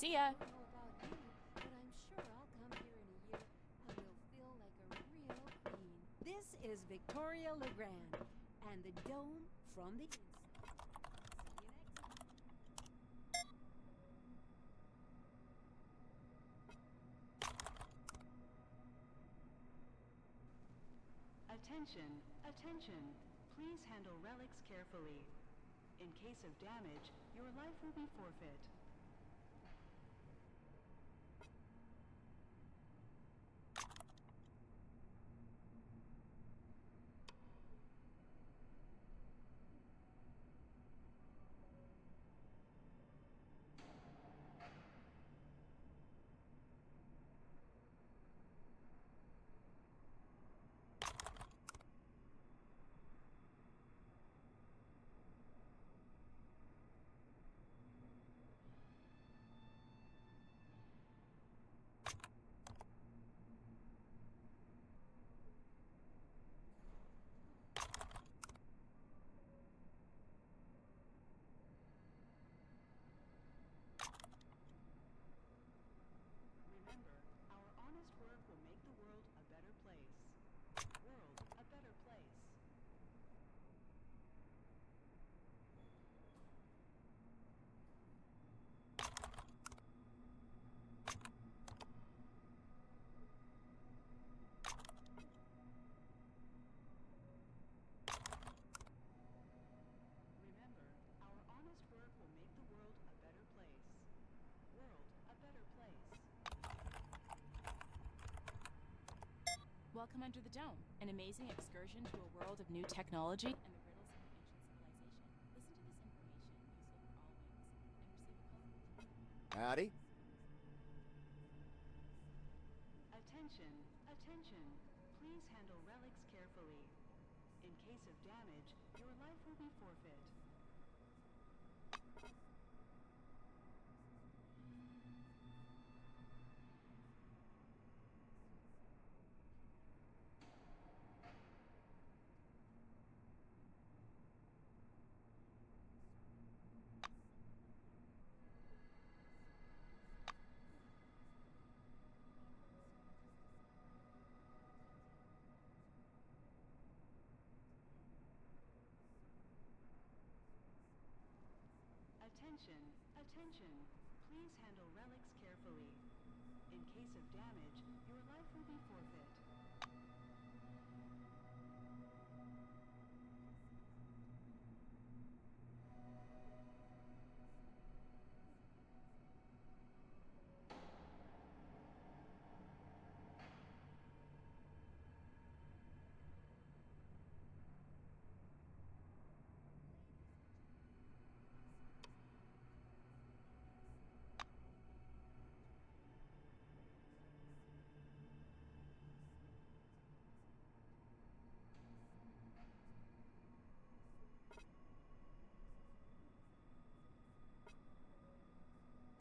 See ya! I don't know about you, but I'm sure I'll come here in a year and will feel like a real queen. This is Victoria LeGrand, and the dome from the inside. See you next time. Attention, attention. Please handle relics carefully. In case of damage, your life will be forfeit. Remember, our honest work will make the world a better place. World a better place. Remember, our honest work will make the world a better place. World a better place. Welcome under the dome, an amazing excursion to a world of new technology and the riddles of an ancient civilization. Listen to this information, useful for all wings, and receive a colorful. Howdy. Attention, attention. Please handle relics carefully. In case of damage, your life will be forfeit. Attention, attention. Please handle relics carefully. In case of damage, your life will be forfeit.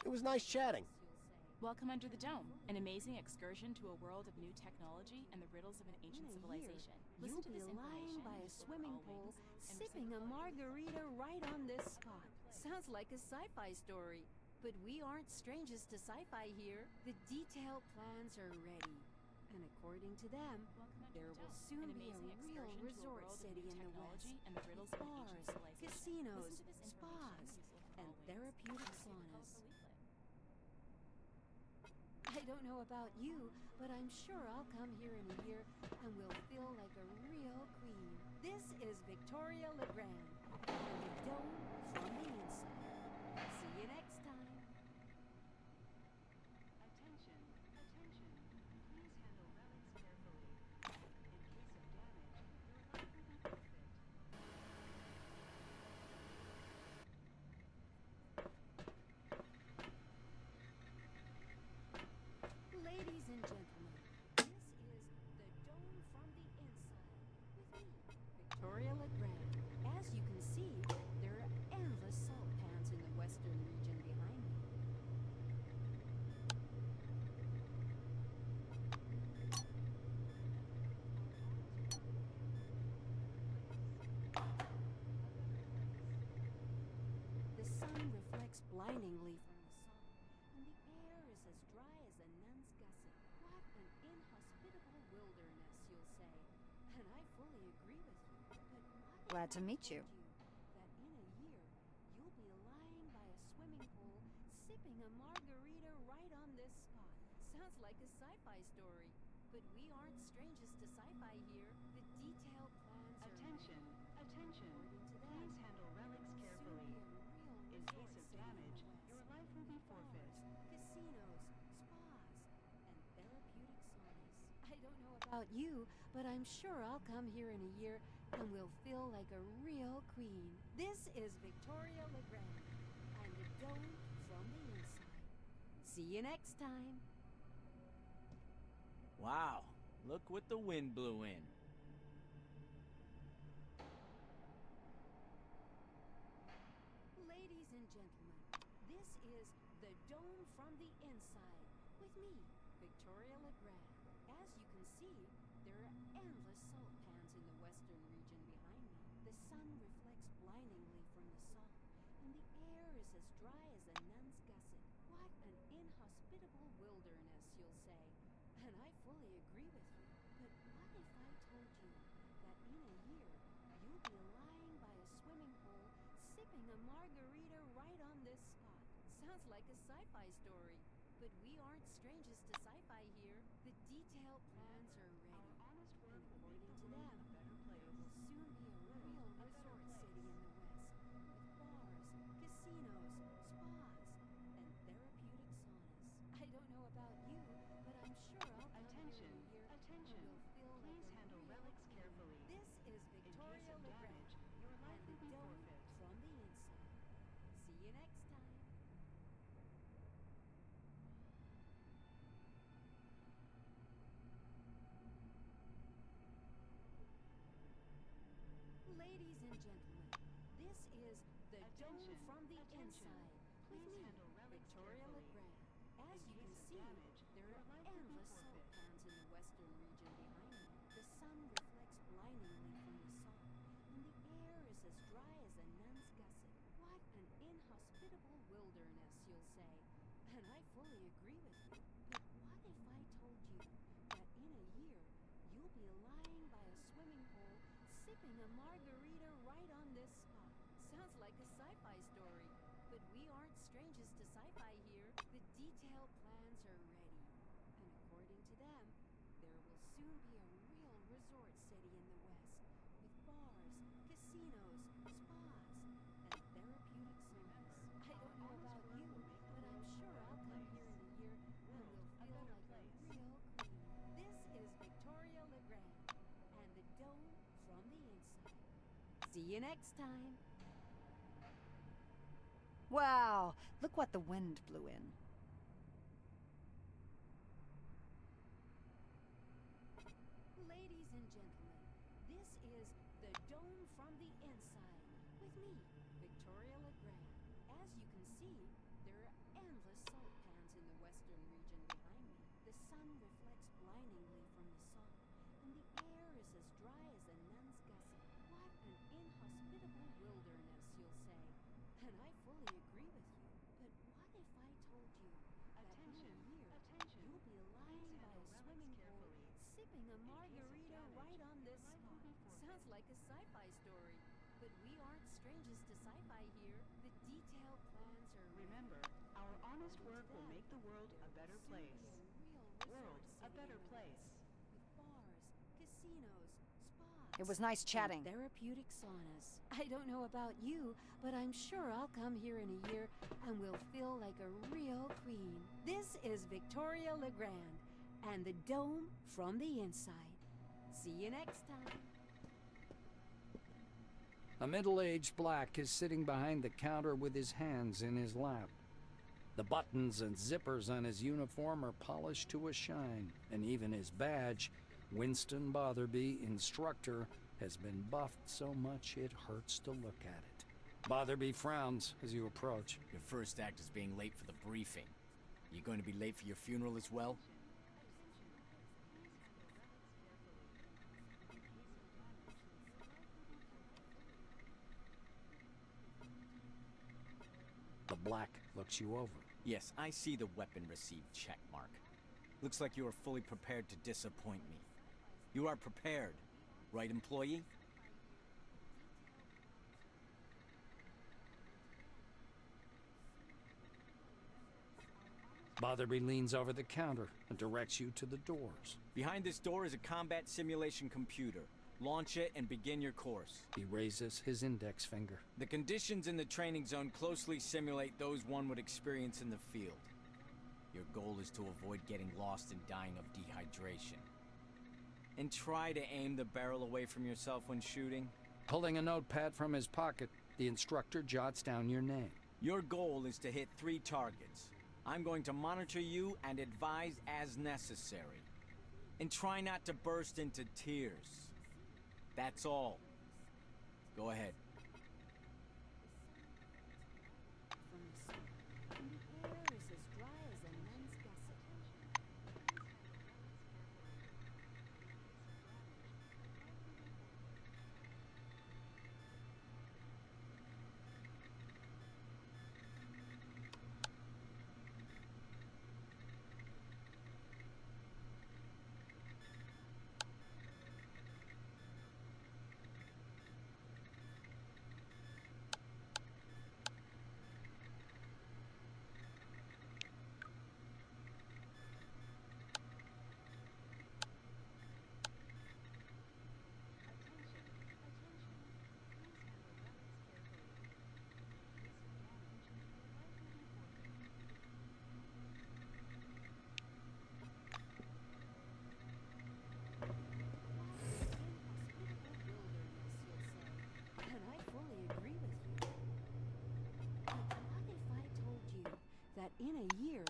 It was nice chatting. Welcome under the dome, an amazing excursion to a world of new technology and the riddles of an ancient civilization. Listen You'll to be this lying information, by a useful for swimming all pool, wings, and sipping receive a a margarita right on this spot. Sounds like a sci-fi story. But we aren't strangers to sci-fi here. The detailed plans are ready. And according to them, there will soon be a real resort city in the west. and the riddles of an ancient Bars, civilization. casinos, Listen to this spas, information, useful for and all wings, therapeutic and receive a saunas. colorful leaflet. I don't know about you, but I'm sure I'll come here in a year and will feel like a real queen. This is Victoria LeGrand, and the dome from the inside. See you next time. Attention, attention. Please handle relics carefully. In case of damage, your life will be forfeit. Ladies and gentlemen, this is the dome from the inside with me, Victoria LeGrand. As you can see, there are endless salt pans in the western region behind me. The sun reflects blindingly from the salt, and the fully agree with you, but what if Glad to I meet told you. that in a year, you'll be lying by a swimming pool, sipping a margarita right on this spot? Sounds like a sci-fi story. But we aren't strangers to sci-fi here. The detailed plans are Attention, attention. According to them, Please handle relics there will carefully. soon be a real In resort case of city in the damage, West, your life will be with forfeit. bars, casinos, spas, and therapeutic saunas. I don't know about you, but I'm sure I'll come here in a year and will feel like a real queen. This is Victoria LeGrand, and the dome from the inside. See you next time. Wow, look what the wind blew in. Ladies and gentlemen, this is the dome from the inside with me, Victoria LeGrand. As you can see, there are endless salt pans in the western region behind me. The sun reflects blindingly from the salt, and the air is as dry as a nun's gusset. What an inhospitable wilderness, you'll say. And I fully agree with you. But what if I told you that in a year you'll be lying by a swimming pool, sipping a margarita right on this spot? Sounds like a sci-fi story. But we aren't strangers to sci-fi here. The detailed plans are ready. Our honest work And will make according the to world them, a better there place. will soon be a real resort city in the West, with bars, casinos, spas, and therapeutic saunas. I don't know about you, but I'm sure I'll come Attention, here in a year attention. and will feel like Please a handle real relics queen. carefully. This is In case Victoria of LeGrand, damage, your life and will the be dome forfeit. from the inside. See you next time. Ladies and gentlemen, this is the dome Attention, from the attention. inside. Please with me, handle relics Victoria carefully. LeGrand. As In you can case of see, damage, there your are life will be endless salt forfeit. pans in the western region behind me. The sun reflects blindingly from the salt, and the air is as dry as a nun's gusset. What an inhospitable wilderness, you'll say. And I fully agree with you. But what if I told you that in a year you'll be lying by a swimming pool, sipping a margarita right on this spot? Sounds like a sci-fi story. But we aren't strangers to sci-fi here. The detailed plans are ready. And according to them, there will soon be a real resort city in the West, with bars, casinos, spas, and therapeutic saunas. I don't know about you, but I'm sure I'll come here in a year and will feel like a real queen. This is Victoria LeGrand, and the dome from the inside. See you next time. Wow, look what the wind blew in. Ladies and gentlemen, this is the dome from the inside with me, Victoria LeGrand. As you can see, there are endless salt pans in the western region behind me. The sun reflects blindingly from the salt, and the air is as dry as a nun's gusset. What an inhospitable wilderness, you'll say. And I fully agree with you. But what if I told you that Attention, in a year attention. you'll be lying Please by a handle swimming relics pool, carefully. sipping a In case of margarita damage, right on your this life spot? will be forfeit. Sounds like a sci-fi story. But we aren't strangers to sci-fi here. The detailed plans are ready. Remember, our honest According work to will them, make the world a there better will soon place. be a real World, resort a city better in the place. West, with bars, casinos, spas. It was nice chatting. and therapeutic saunas. I don't know about you, but I'm sure I'll come here in a year and will feel like a real queen. This is Victoria LeGrand, and the dome from the inside. See you next time. A middle-aged black is sitting behind the counter with his hands in his lap. The buttons and zippers on his uniform are polished to a shine, and even his badge, Winston Botherby, instructor, has been buffed so much it hurts to look at it. Botherby frowns as you approach. Your first act is being late for the briefing. You going to be late for your funeral as well? The black looks you over. Yes, I see the weapon received check mark. Looks like you are fully prepared to disappoint me. You are prepared. Right, employee? Botherby leans over the counter and directs you to the doors. Behind this door is a combat simulation computer. Launch it and begin your course. He raises his index finger. The conditions in the training zone closely simulate those one would experience in the field. Your goal is to avoid getting lost and dying of dehydration. And try to aim the barrel away from yourself when shooting. Pulling a notepad from his pocket, the instructor jots down your name. Your goal is to hit 3 targets. I'm going to monitor you and advise as necessary. And try not to burst into tears. That's all. Go ahead. From the sun, and the air is as dry as a men's gusset. And I fully agree with you. But what if I told you that in a year,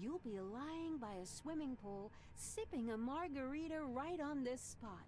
you'll be lying by a swimming pool, sipping a margarita right on this spot?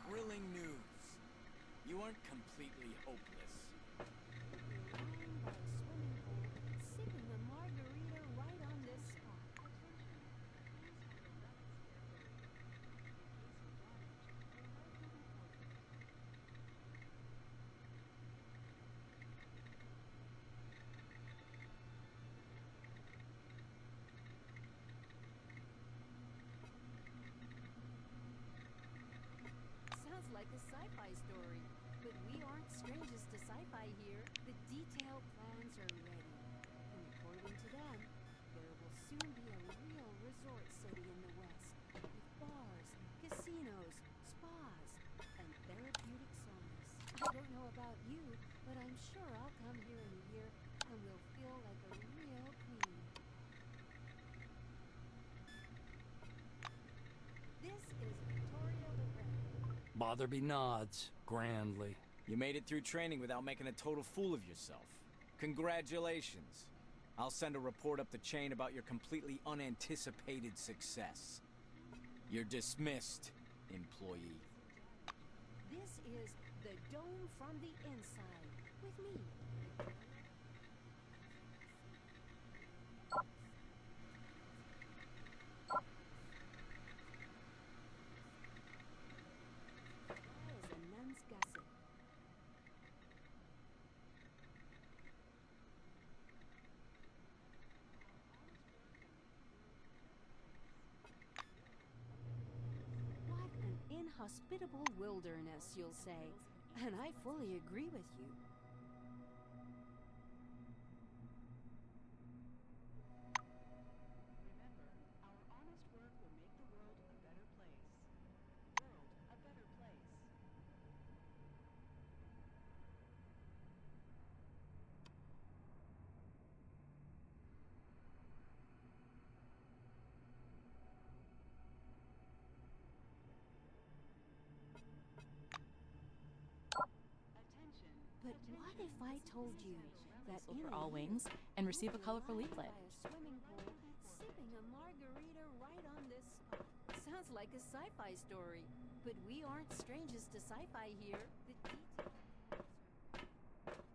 Thrilling news. You aren't completely hopeless. Lying by a swimming pool, sipping a margarita right on this spot. Sounds like a sci-fi story, but we aren't strangers to sci-fi here. The detailed plans are ready, and according to them, there will soon be a real resort city in the west, with bars, casinos, spas, and therapeutic saunas. I don't know about you, but I'm sure I'll come here in a year and will feel like a real queen. This is Victoria the Grand. Botherby nods grandly. You made it through training without making a total fool of yourself. Congratulations. I'll send a report up the chain about your completely unanticipated success. You're dismissed, employee. This is the Dome from the Inside with me. Why is a nun's gusset? What an inhospitable wilderness, you'll say. And I fully agree with you. Remember, our honest work will make the world a better place. World a better place. Attention. But what if I told you that Whistle in for a all year, wings and receive a you'll be colorful lying leaflet. by a swimming pool, sipping a margarita right on this spot. Sounds like a sci-fi story, but we aren't strangers to sci-fi here. The details.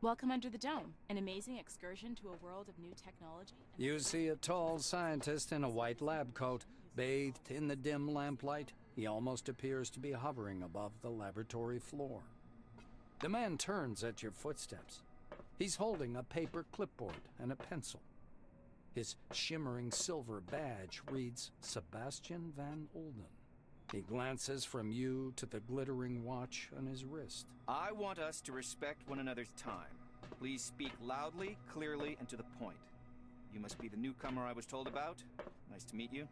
Welcome under the dome, an amazing excursion to a world of new technology. You see a tall scientist in a white lab coat, bathed in the dim lamplight. He almost appears to be hovering above the laboratory floor. The man turns at your footsteps. He's holding a paper clipboard and a pencil. His shimmering silver badge reads Sebastian Van Olden. He glances from you to the glittering watch on his wrist. I want us to respect one another's time. Please speak loudly, clearly, and to the point. You must be the newcomer I was told about. Nice to meet you.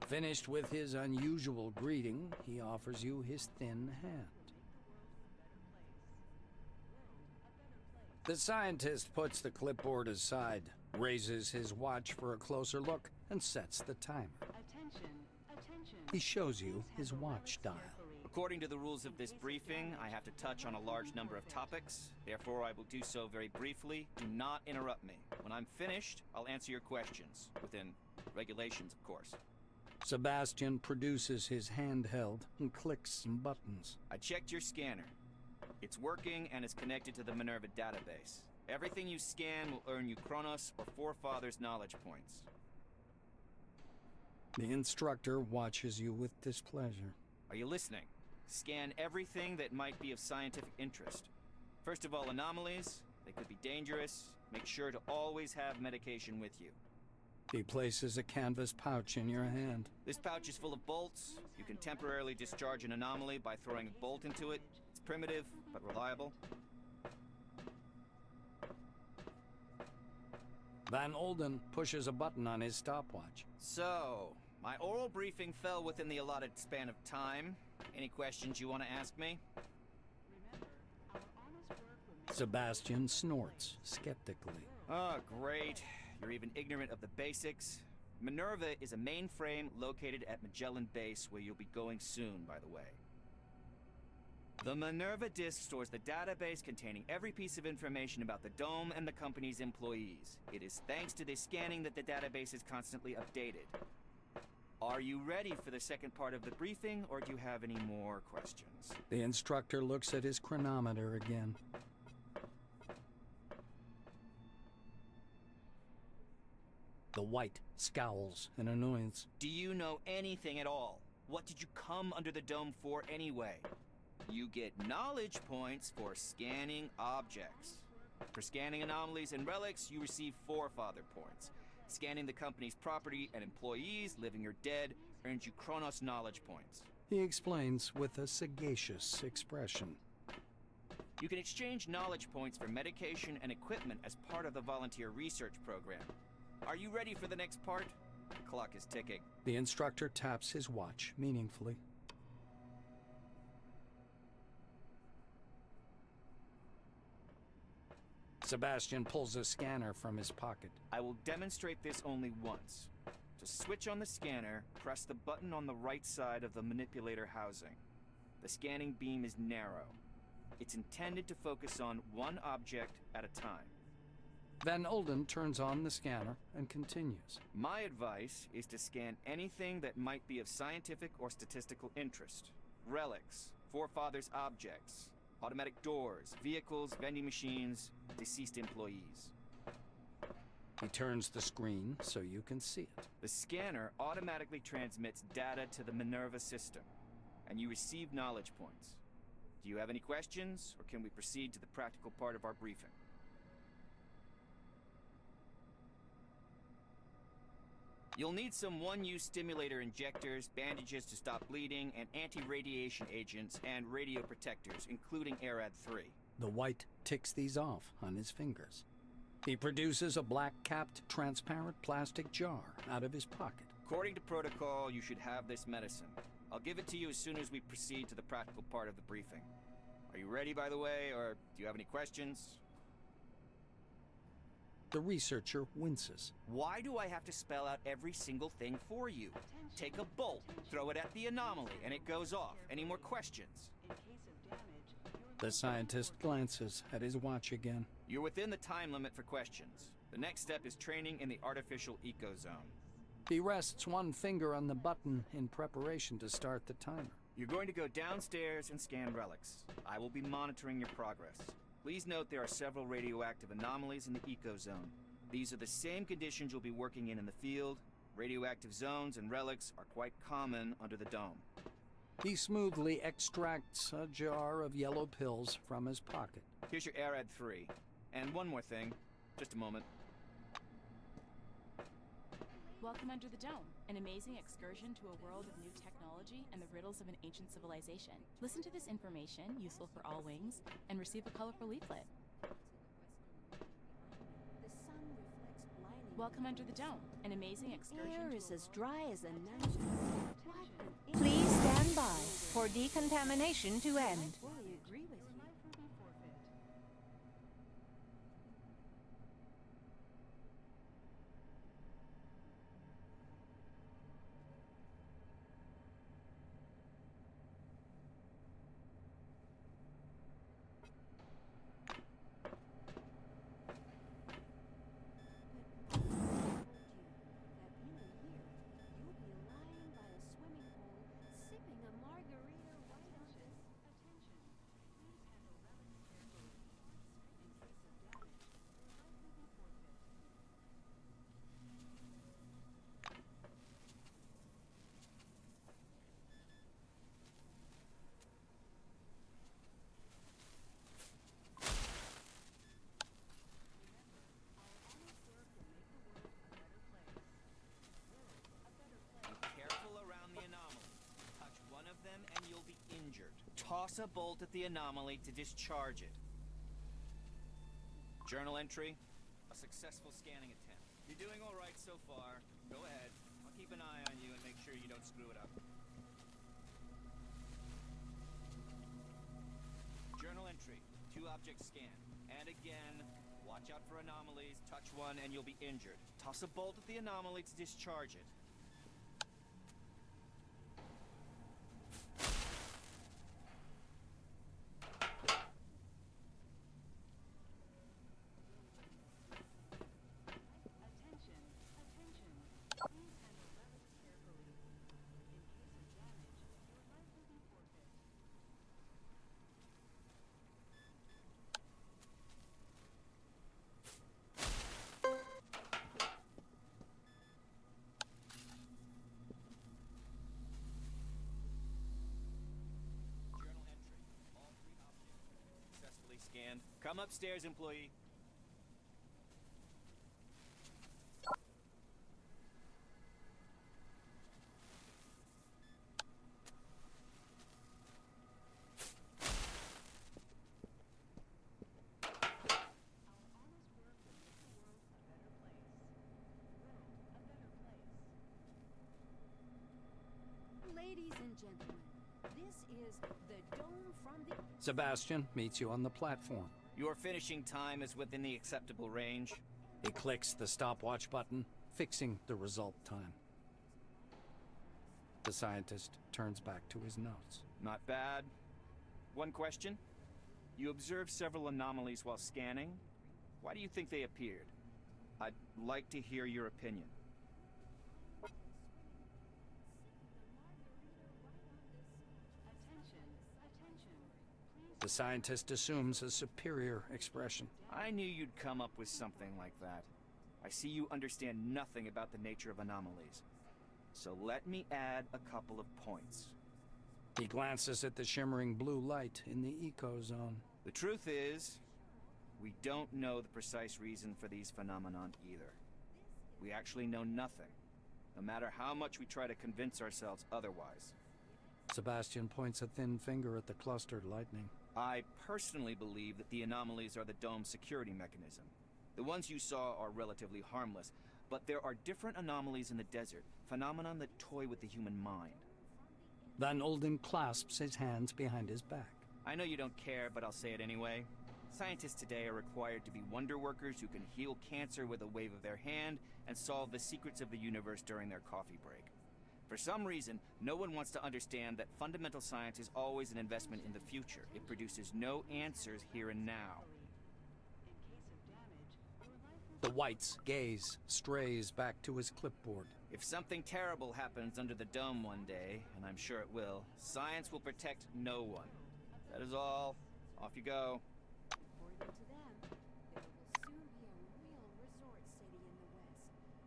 Finished with his unusual greeting, he offers you his thin hand. The scientist puts the clipboard aside, raises his watch for a closer look, and sets the timer. Attention. Attention. He shows you Please his handle watch relics dial. carefully. According to the rules of this briefing, I have to touch on a large number of topics. Therefore, I will do so very briefly. Do not interrupt me. When I'm finished, I'll answer your questions. Within regulations, of course. Sebastian produces his handheld and clicks some buttons. I checked your scanner. It's working and is connected to the Minerva database. Everything you scan will earn you Chronos or Forefathers knowledge points. The instructor watches you with displeasure. Are you listening? Scan everything that might be of scientific interest. First of all, anomalies. They could be dangerous. Make sure to always have medication with you. He places a canvas pouch in your hand. This pouch is full of bolts. You can temporarily discharge an anomaly by throwing a bolt into it. It's primitive, but reliable. Van Olden pushes a button on his stopwatch. So, my oral briefing fell within the allotted span of time. Any questions you want to ask me? Remember, our honest work will make Sebastian snorts skeptically. Oh, great. You're even ignorant of the basics. Minerva is a mainframe located at Magellan Base, where you'll be going soon, by the way. The Minerva disk stores the database containing every piece of information about the Dome and the company's employees. It is thanks to this scanning that the database is constantly updated. Are you ready for the second part of the briefing, or do you have any more questions? The instructor looks at his chronometer again. The White scowls in annoyance. Do you know anything at all? What did you come under the Dome for anyway? You get knowledge points for scanning objects. For scanning anomalies and relics, you receive Forefather points. Scanning the company's property and employees, living or dead, earns you Chronos knowledge points. He explains with a sagacious expression. You can exchange knowledge points for medication and equipment as part of the volunteer research program. Are you ready for the next part? The clock is ticking. The instructor taps his watch meaningfully. Sebastian pulls a scanner from his pocket. I will demonstrate this only once. To switch on the scanner, press the button on the right side of the manipulator housing. The scanning beam is narrow. It's intended to focus on one object at a time. Van Olden turns on the scanner and continues. My advice is to scan anything that might be of scientific or statistical interest. Relics, Forefathers' objects, automatic doors, vehicles, vending machines, deceased employees. He turns the screen so you can see it. The scanner automatically transmits data to the Minerva system, and you receive knowledge points. Do you have any questions, or can we proceed to the practical part of our briefing? You'll need some one-use stimulator injectors, bandages to stop bleeding, and anti-radiation agents and radio protectors, including ARAD-3. The White ticks these off on his fingers. He produces a black-capped, transparent plastic jar out of his pocket. According to protocol, you should have this medicine. I'll give it to you as soon as we proceed to the practical part of the briefing. Are you ready, by the way, or do you have any questions? The researcher winces. Why do I have to spell out every single thing for you? Take a bolt, throw it at the anomaly, and it goes off. Any more questions? The scientist glances at his watch again. You're within the time limit for questions. The next step is training in the artificial ecozone. He rests one finger on the button in preparation to start the timer. You're going to go downstairs and scan relics. I will be monitoring your progress. Please note there are several radioactive anomalies in the ecozone. These are the same conditions you'll be working in the field. Radioactive zones and relics are quite common under the Dome. He smoothly extracts a jar of yellow pills from his pocket. Here's your ARAD-3. And one more thing. Just a moment. Welcome Under the Dome, an amazing excursion to a world of new technology and the riddles of an ancient civilization. Listen to this information, useful for all wings, and receive a colorful leaflet. Welcome Under the Dome, an amazing excursion Air to is a as world... dry as a nut. Please stand by for decontamination to end. I fully agree with you. Toss a bolt at the anomaly to discharge it. Journal entry, a successful scanning attempt. You're doing all right so far. Go ahead. I'll keep an eye on you and make sure you don't screw it up. Journal entry, 2 objects scanned. And again, Watch out for anomalies. Touch one and you'll be injured. Toss a bolt at the anomaly to discharge it. Attention, attention. Please handle relics carefully. In case of damage, your life will be forfeit. Journal entry. All 3 objects successfully scanned. Come upstairs, employee. Our honest work will make the world a better place. World a better place. Ladies and gentlemen, this is the dome from the... Sebastian meets you on the platform. Your finishing time is within the acceptable range. He clicks the stopwatch button, fixing the result time. The scientist turns back to his notes. Not bad. One question. You observed several anomalies while scanning. Why do you think they appeared? I'd like to hear your opinion. Attention, attention. Please The scientist assumes a superior expression. I knew you'd come up with something like that. I see you understand nothing about the nature of anomalies. So let me add a couple of points. He glances at the shimmering blue light in the eco zone. The truth is, we don't know the precise reason for these phenomenon either. We actually know nothing, no matter how much we try to convince ourselves otherwise. Sebastian points a thin finger at the clustered lightning. I personally believe that the anomalies are the dome's security mechanism. The ones you saw are relatively harmless, but there are different anomalies in the desert, phenomenon that toy with the human mind. Van Olden clasps his hands behind his back. I know you don't care, but I'll say it anyway. Scientists today are required to be wonder workers who can heal cancer with a wave of their hand and solve the secrets of the universe during their coffee break. For some reason, no one wants to understand that fundamental science is always an investment in the future. It produces no answers here and now. in case of damage, your life will The White's gaze strays back to his clipboard. If something terrible happens under the dome one day, and I'm sure it will, science will protect no one. That is all. Off you go. According to them, there will soon be a real resort city in the west,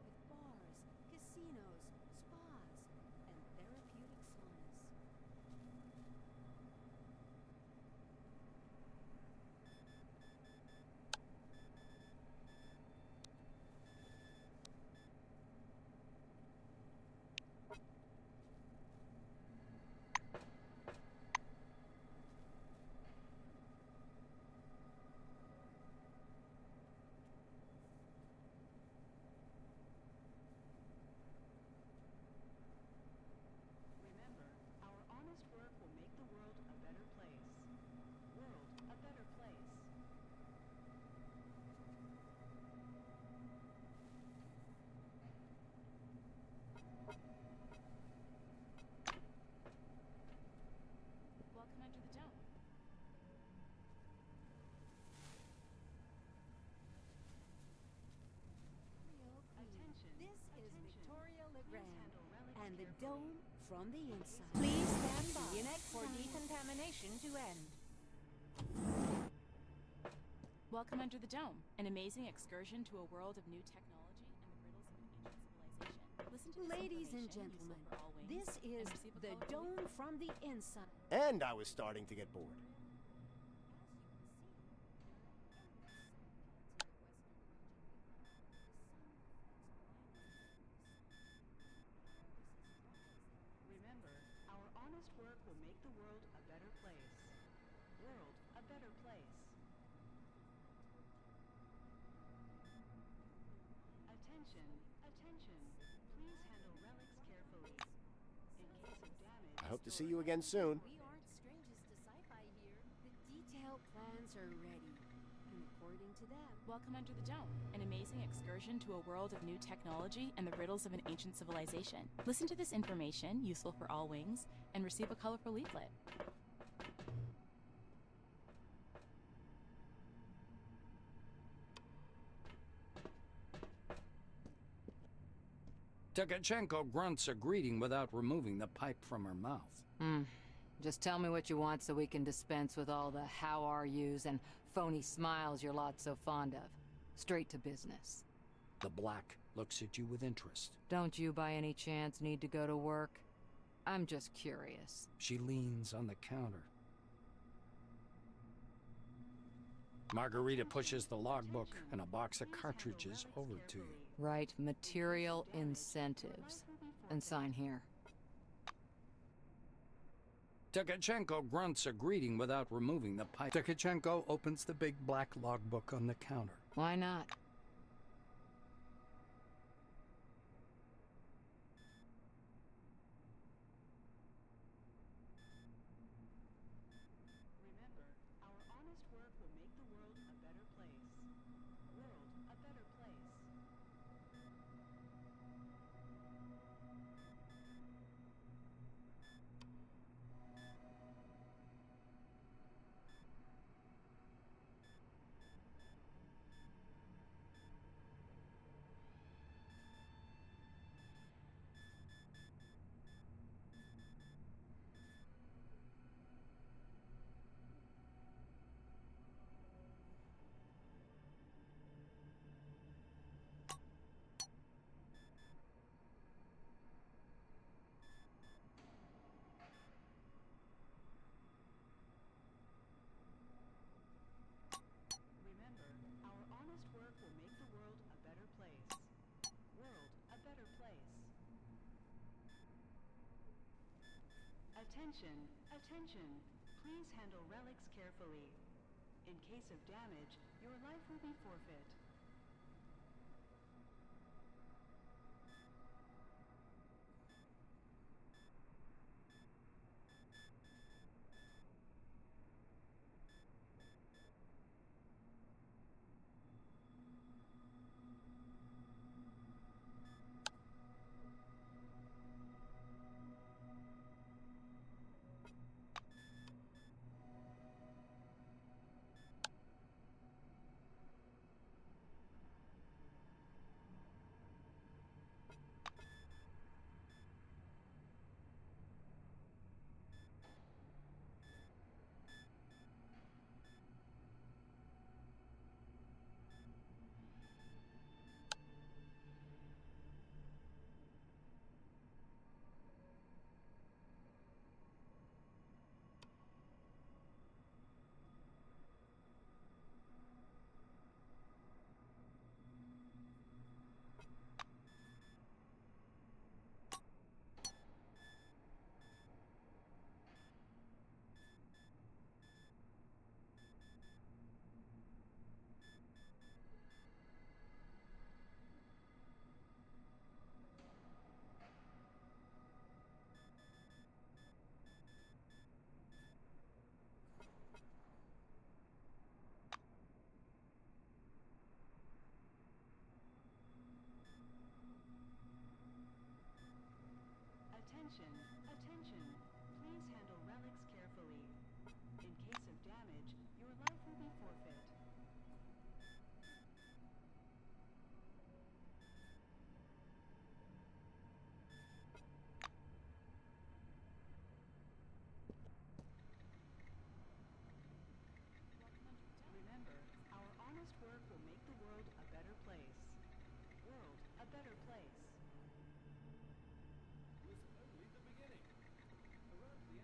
with bars, casinos, spas, and therapeutic saunas. remember, our honest work will make the world a better place. World a better place. Welcome under the dome. Real clean. Attention, This is attention. Victoria Please LeGrand, handle relics and the carefully. dome from the inside. Please stand by See you next for time. decontamination to end. Welcome under the dome, an amazing excursion to a world of new technology and the riddles of an ancient civilization. Listen to this Ladies and information, useful gentlemen, for all wings, this is and receive a the colorful dome from the inside. And I was starting to get bored. Remember, our honest work will make the world a better place. World a better place. Attention, attention. Please handle relics carefully. In case of damage, I hope to see you again soon. We aren't strangers to sci-fi here. The detailed plans are ready, and according to them, Welcome Under the Dome, an amazing excursion to a world of new technology and the riddles of an ancient civilization. Listen to this information, useful for all wings, and receive a colorful leaflet. Tekachenko grunts a greeting without removing the pipe from her mouth. Just tell me what you want so we can dispense with all the how are yous and phony smiles your lot's so fond of. Straight to business. The Black looks at you with interest. Don't you by any chance need to go to work? I'm just curious. She leans on the counter. Margarita pushes the logbook and a box of cartridges over to you. Right, material incentives. And sign here. Tekachenko grunts a greeting without removing the pipe. Tekachenko opens the big black logbook on the counter. Why not? Remember, our honest work will make the world a better place. World a better place. Remember, our honest work will make the world a better place. World a better place. Attention, attention. Please handle relics carefully. In case of damage, your life will be forfeit. Attention, attention. Please handle relics carefully. In case of damage, your life will be forfeit. Remember, our honest work will make the world a better place. World a better place. Was only the beginning. Around the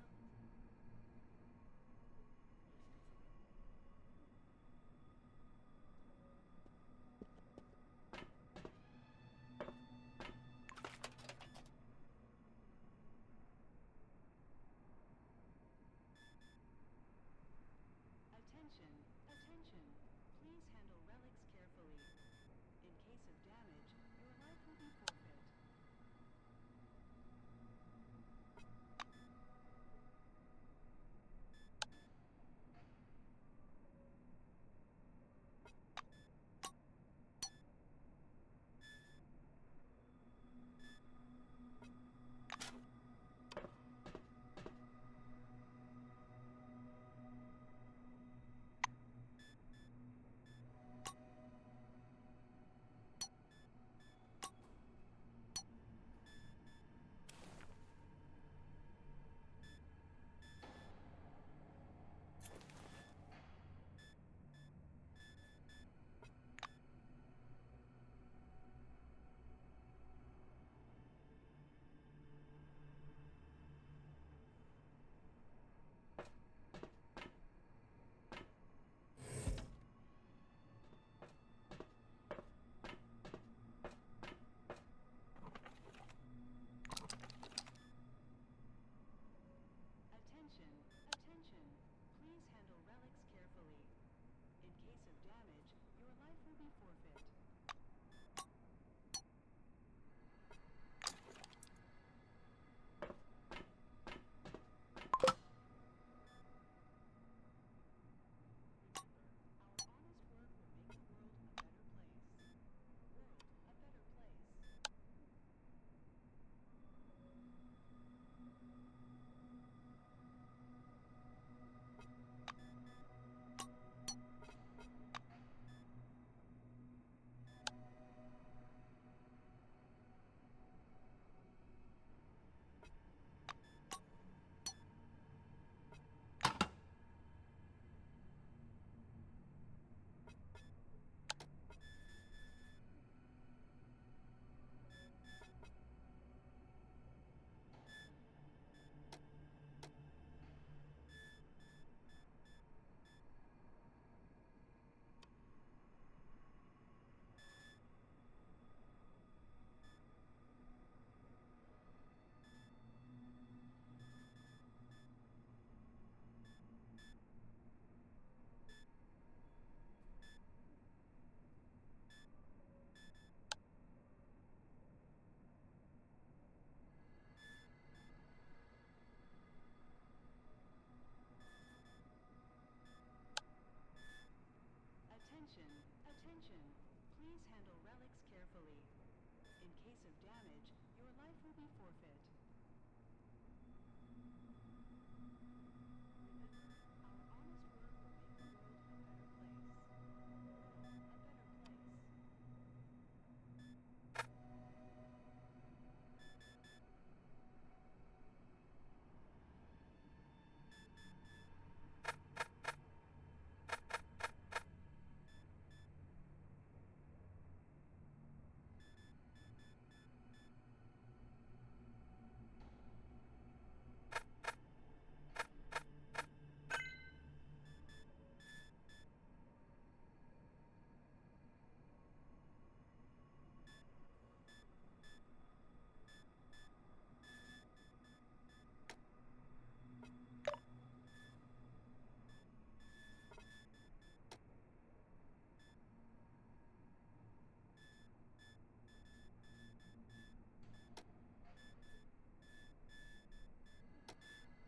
Please handle relics carefully. In case of damage, your life will be forfeit. Remember, our honest work will make the world a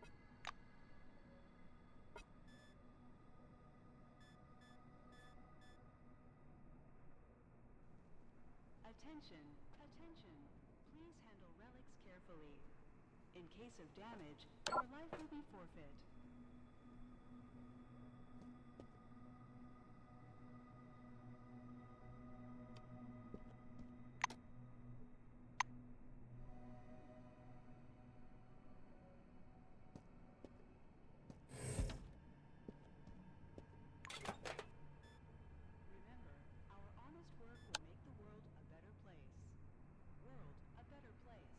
better place. World a better place. Attention, attention. Please handle relics carefully. In case of damage, your life will be forfeit. Remember, our honest work will make the world a better place. World a better place.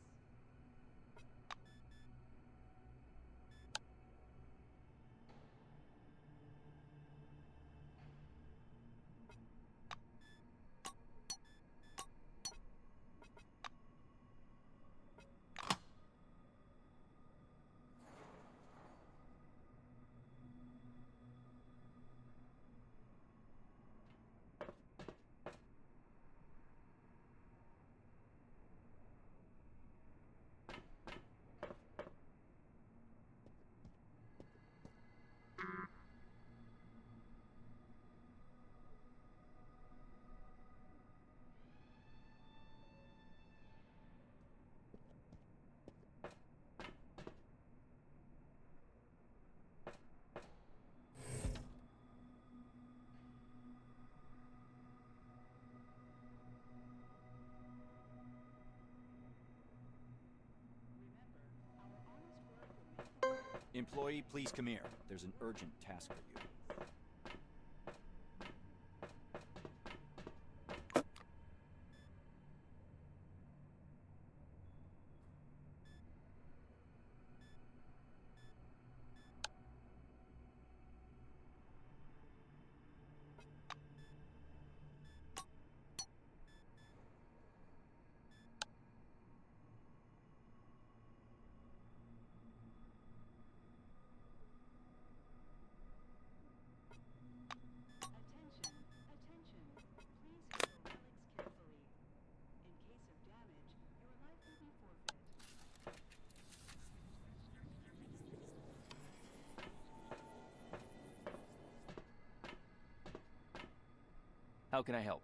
Employee, please come here. There's an urgent task for you. Attention, attention. Please handle relics carefully. In case of damage, your life will be forfeit. How can I help?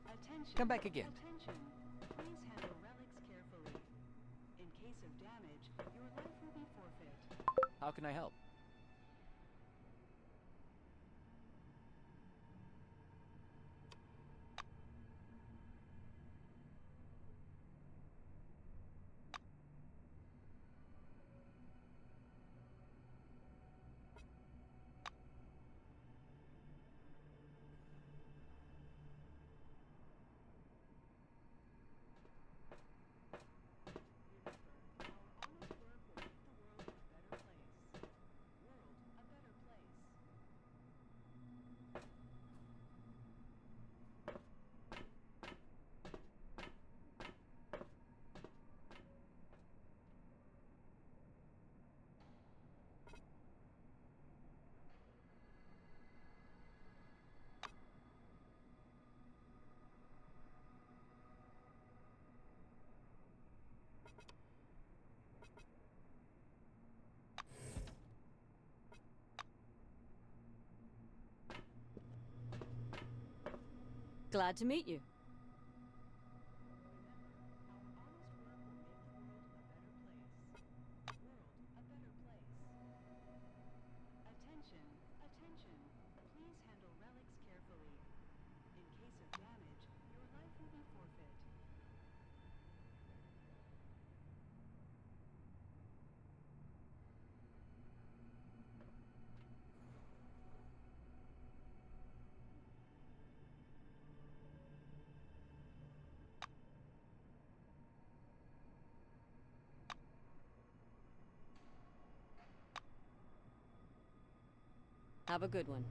Attention. Come back again. Attention. Please handle relics carefully. In case of damage, your life will be forfeit. How can I help? Remember, our honest work will make the world a better place. Glad to meet you. Attention, attention. Please handle relics carefully. In case of damage, your life will be forfeit. Have a good one.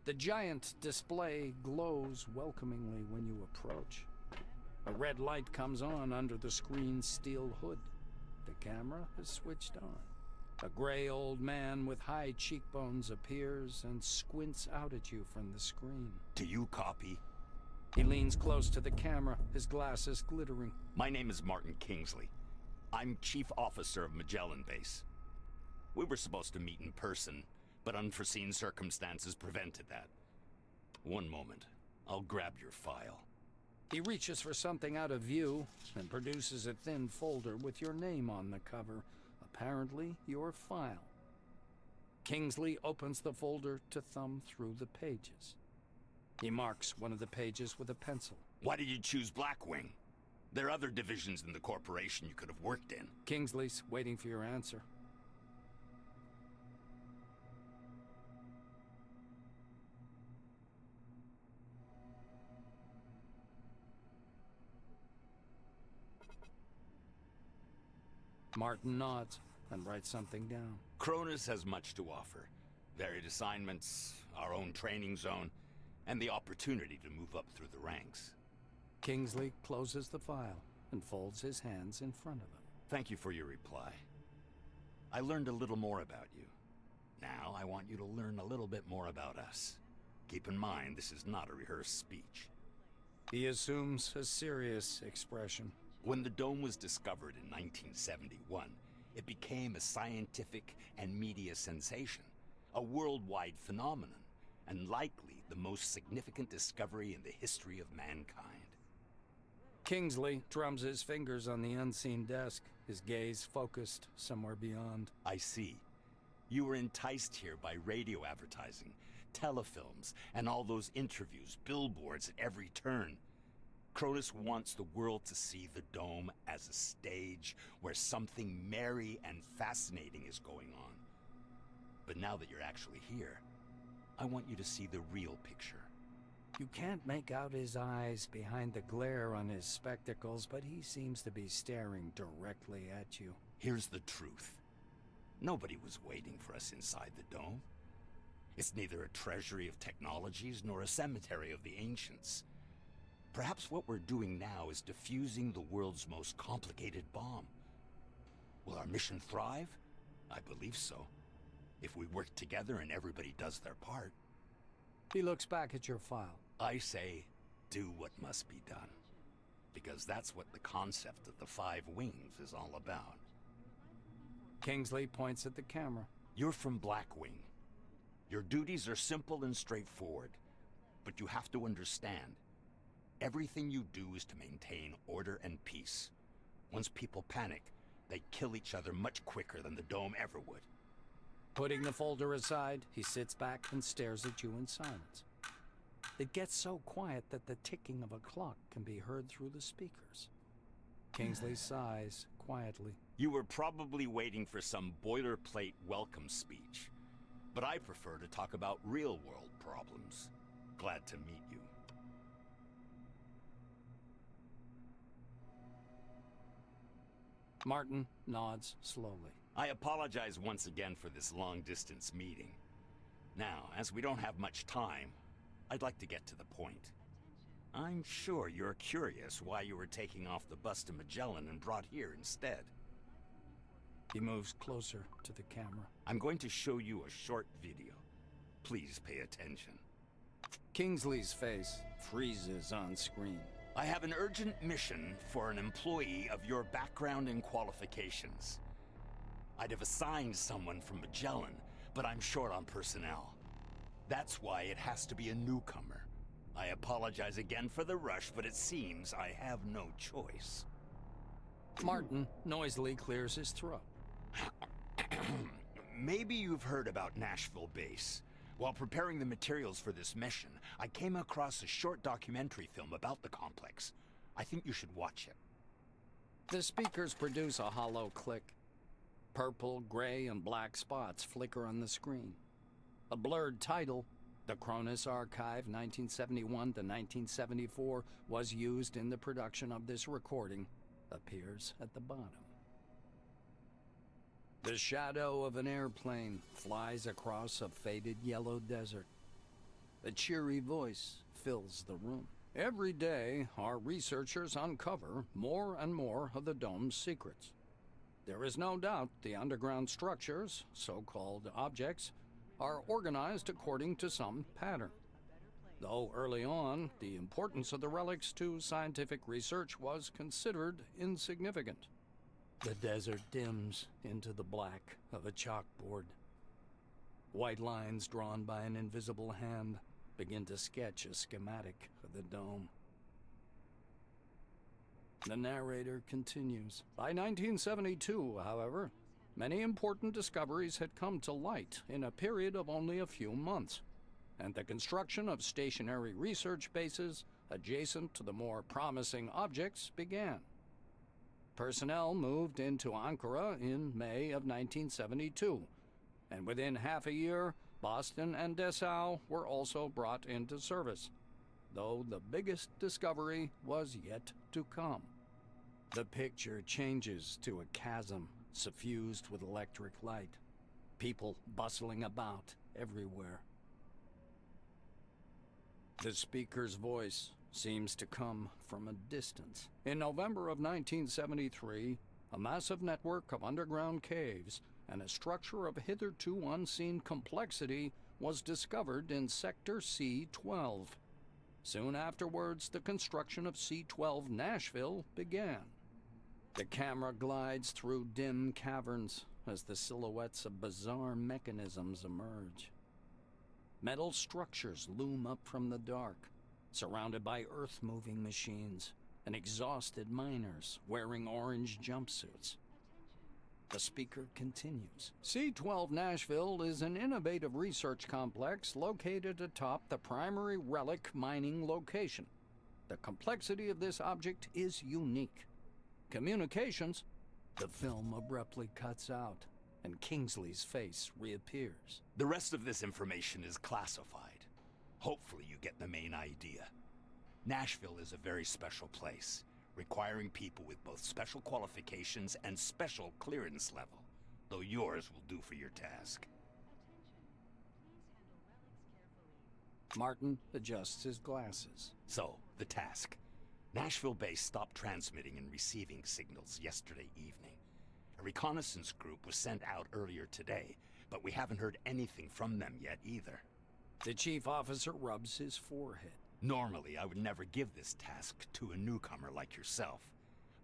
The giant display glows welcomingly when you approach. A red light comes on under the screen's steel hood. The camera is switched on. A gray old man with high cheekbones appears and squints out at you from the screen. Do you copy? He leans close to the camera, his glasses glittering. My name is Martin Kingsley. I'm Chief Officer of Magellan Base. We were supposed to meet in person, but unforeseen circumstances prevented that. One moment. I'll grab your file. He reaches for something out of view and produces a thin folder with your name on the cover. Apparently, your file. Kingsley opens the folder to thumb through the pages. He marks one of the pages with a pencil. Why did you choose Blackwing? There are other divisions in the corporation you could have worked in. Kingsley's waiting for your answer. Martin nods and writes something down. Cronus has much to offer. Varied assignments, our own training zone, and the opportunity to move up through the ranks. Kingsley closes the file and folds his hands in front of him. Thank you for your reply. I learned a little more about you. Now I want you to learn a little bit more about us. Keep in mind, this is not a rehearsed speech. He assumes a serious expression. When the dome was discovered in 1971, it became a scientific and media sensation, a worldwide phenomenon, and likely the most significant discovery in the history of mankind. Kingsley drums his fingers on the unseen desk, his gaze focused somewhere beyond. I see. You were enticed here by radio advertising, telefilms, and all those interviews, billboards at every turn. Cronus wants the world to see the dome as a stage where something merry and fascinating is going on. But now that you're actually here, I want you to see the real picture. You can't make out his eyes behind the glare on his spectacles, but he seems to be staring directly at you. Here's the truth. Nobody was waiting for us inside the dome. It's neither a treasury of technologies nor a cemetery of the ancients. Perhaps what we're doing now is defusing the world's most complicated bomb. Will our mission thrive? I believe so. If we work together and everybody does their part. He looks back at your file. I say, do what must be done. Because that's what the concept of the 5 wings is all about. Kingsley points at the camera. You're from Blackwing. Your duties are simple and straightforward. But you have to understand, everything you do is to maintain order and peace. Once people panic, they kill each other much quicker than the dome ever would. Putting the folder aside, he sits back and stares at you in silence. It gets so quiet that the ticking of a clock can be heard through the speakers. Kingsley sighs quietly. You were probably waiting for some boilerplate welcome speech. But I prefer to talk about real-world problems. Glad to meet you. Martin nods slowly. I apologize once again for this long-distance meeting. Now, as we don't have much time, I'd like to get to the point. I'm sure you're curious why you were taking off the bus to Magellan and brought here instead. He moves closer to the camera. I'm going to show you a short video. Please pay attention. Kingsley's face freezes on screen. I have an urgent mission for an employee of your background and qualifications. I'd have assigned someone from Magellan, but I'm short on personnel. That's why it has to be a newcomer. I apologize again for the rush, but it seems I have no choice. Martin noisily clears his throat. Maybe you've heard about Nashville Base. While preparing the materials for this mission, I came across a short documentary film about the complex. I think you should watch it. The speakers produce a hollow click. Purple, gray, and black spots flicker on the screen. A blurred title, The Cronus Archive 1971 to 1974, was used in the production of this recording, appears at the bottom. The shadow of an airplane flies across a faded yellow desert. A cheery voice fills the room. Every day, our researchers uncover more and more of the dome's secrets. There is no doubt the underground structures, so-called objects, are organized according to some pattern. Though early on, the importance of the relics to scientific research was considered insignificant. The desert dims into the black of a chalkboard. White lines drawn by an invisible hand begin to sketch a schematic of the dome. The narrator continues. By 1972, however, many important discoveries had come to light in a period of only a few months, and the construction of stationary research bases adjacent to the more promising objects began. Personnel moved into Ankara in May of 1972, and within half a year, Boston and Dessau were also brought into service, though the biggest discovery was yet to come. The picture changes to a chasm suffused with electric light, people bustling about everywhere. The speaker's voice seems to come from a distance. In November of 1973, a massive network of underground caves and a structure of hitherto unseen complexity was discovered in Sector C-12. Soon afterwards, the construction of C-12 Nashville began. The camera glides through dim caverns as the silhouettes of bizarre mechanisms emerge. Metal structures loom up from the dark, surrounded by earth-moving machines and exhausted miners wearing orange jumpsuits. The speaker continues. C-12 Nashville is an innovative research complex located atop the primary relic mining location. The complexity of this object is unique. Communications. The film abruptly cuts out, and Kingsley's face reappears. The rest of this information is classified. Hopefully you get the main idea. Nashville is a very special place, requiring people with both special qualifications and special clearance level, though yours will do for your task. Martin adjusts his glasses. So, the task. Nashville Base stopped transmitting and receiving signals yesterday evening. A reconnaissance group was sent out earlier today, but we haven't heard anything from them yet either. The chief officer rubs his forehead. Normally, I would never give this task to a newcomer like yourself,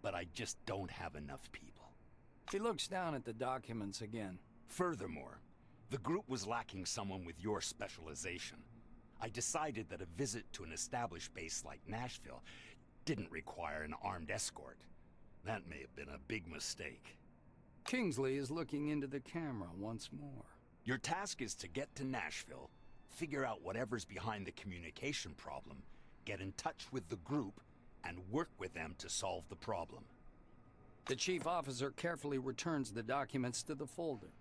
but I just don't have enough people. He looks down at the documents again. Furthermore, the group was lacking someone with your specialization. I decided that a visit to an established base like Nashville didn't require an armed escort. That may have been a big mistake. Kingsley is looking into the camera once more. Your task is to get to Nashville, figure out whatever's behind the communication problem, get in touch with the group, and work with them to solve the problem. The chief officer carefully returns the documents to the folder.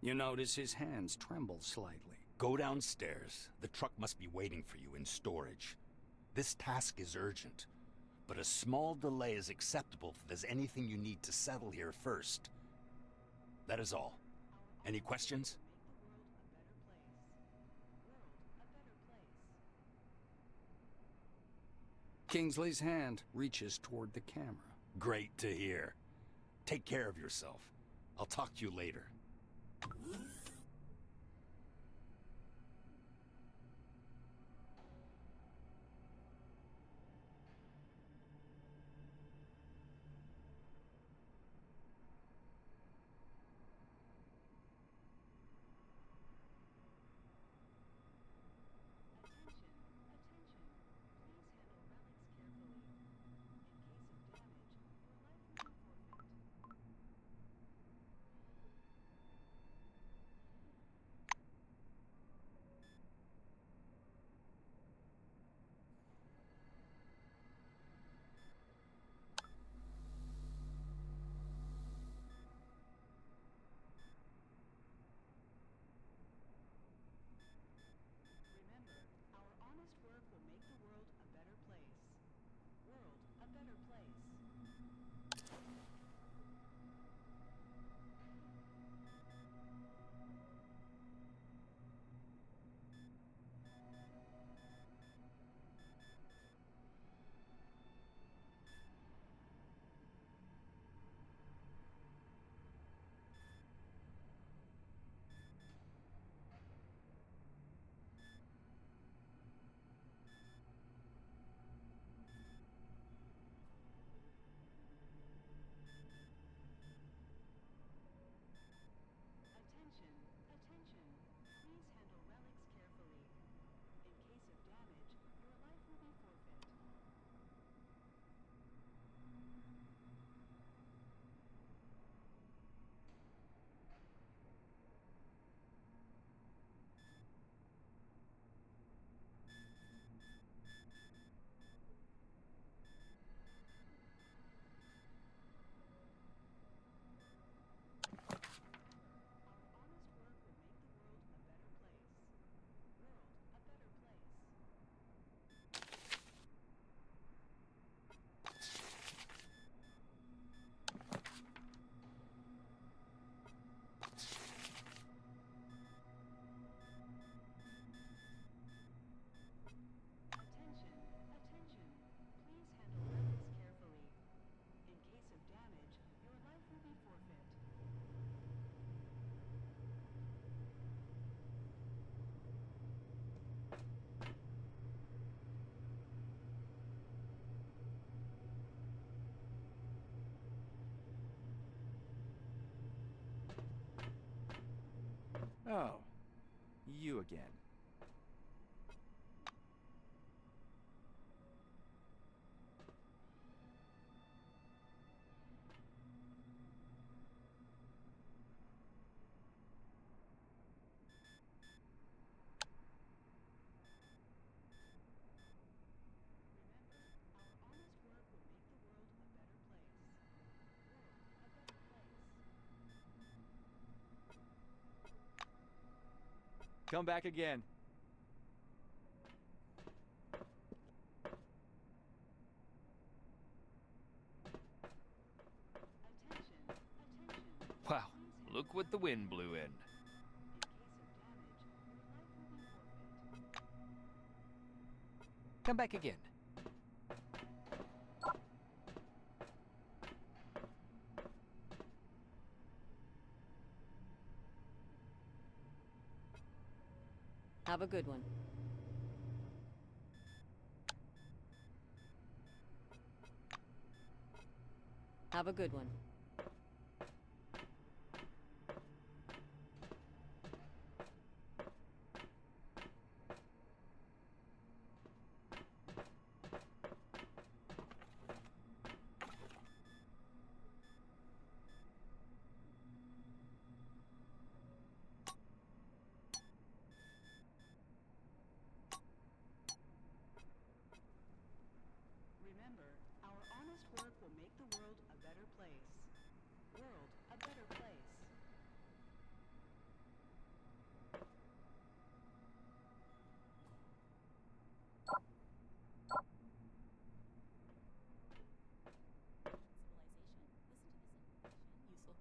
You notice his hands tremble slightly. Go downstairs. The truck must be waiting for you in storage. This task is urgent, but a small delay is acceptable if there's anything you need to settle here first. That is all. Any questions? Kingsley's hand reaches toward the camera. Great to hear. Take care of yourself. I'll talk to you later. Oh, you again. Come back again. Wow, look what the wind blew in. Come back again. Have a good one. Have a good one.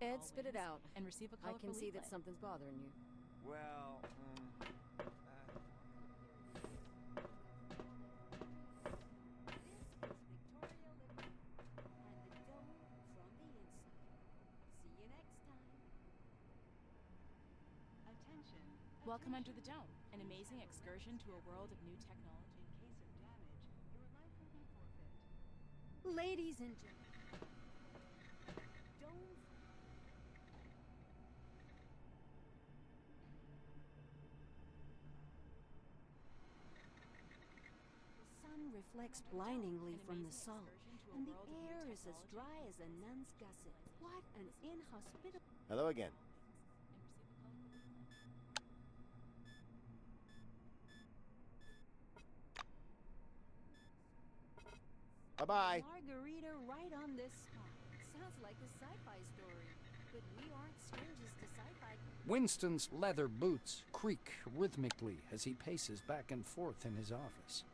Ed, spit it out. And receive a I colorful can see leaflet. that something's bothering you. Well, Attention. Welcome under the dome, an amazing excursion to a world of new technology. In case of damage, your life will be forfeit. Ladies and gentlemen, don't. The sun reflects blindingly from the salt, and the air is as dry as a nun's gusset. What an inhospitable. Hello again. Bye-bye. Margarita right on this spot. Sounds like a sci-fi story, but we aren't strangers to sci-fi. Winston's leather boots creak rhythmically as he paces back and forth in his office.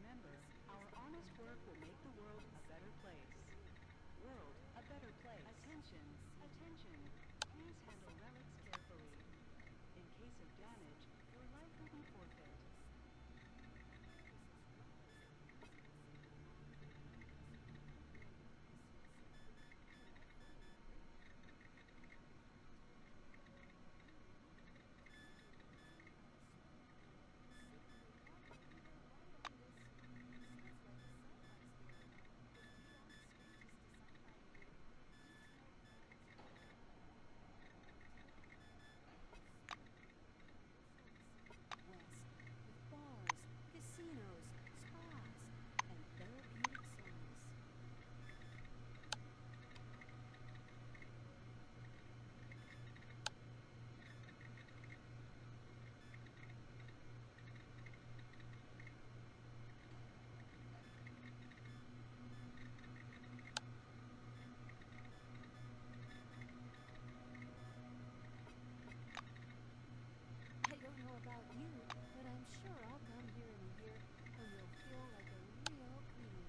Remember, our honest work will make the world a better place. World, a better place. Attention, attention. Please handle relics carefully. In case of damage, your life will be forfeit. I don't know about you, but I'm sure I'll come here in a year and you'll feel like a real queen.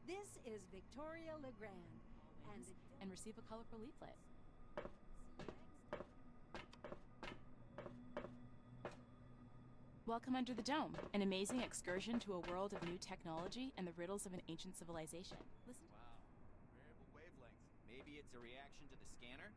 This is Victoria Legrand, And receive a colorful leaflet. Welcome under the dome, an amazing excursion to a world of new technology and the riddles of an ancient civilization. Listen. Wow. Variable wavelength. Maybe it's a reaction to the scanner?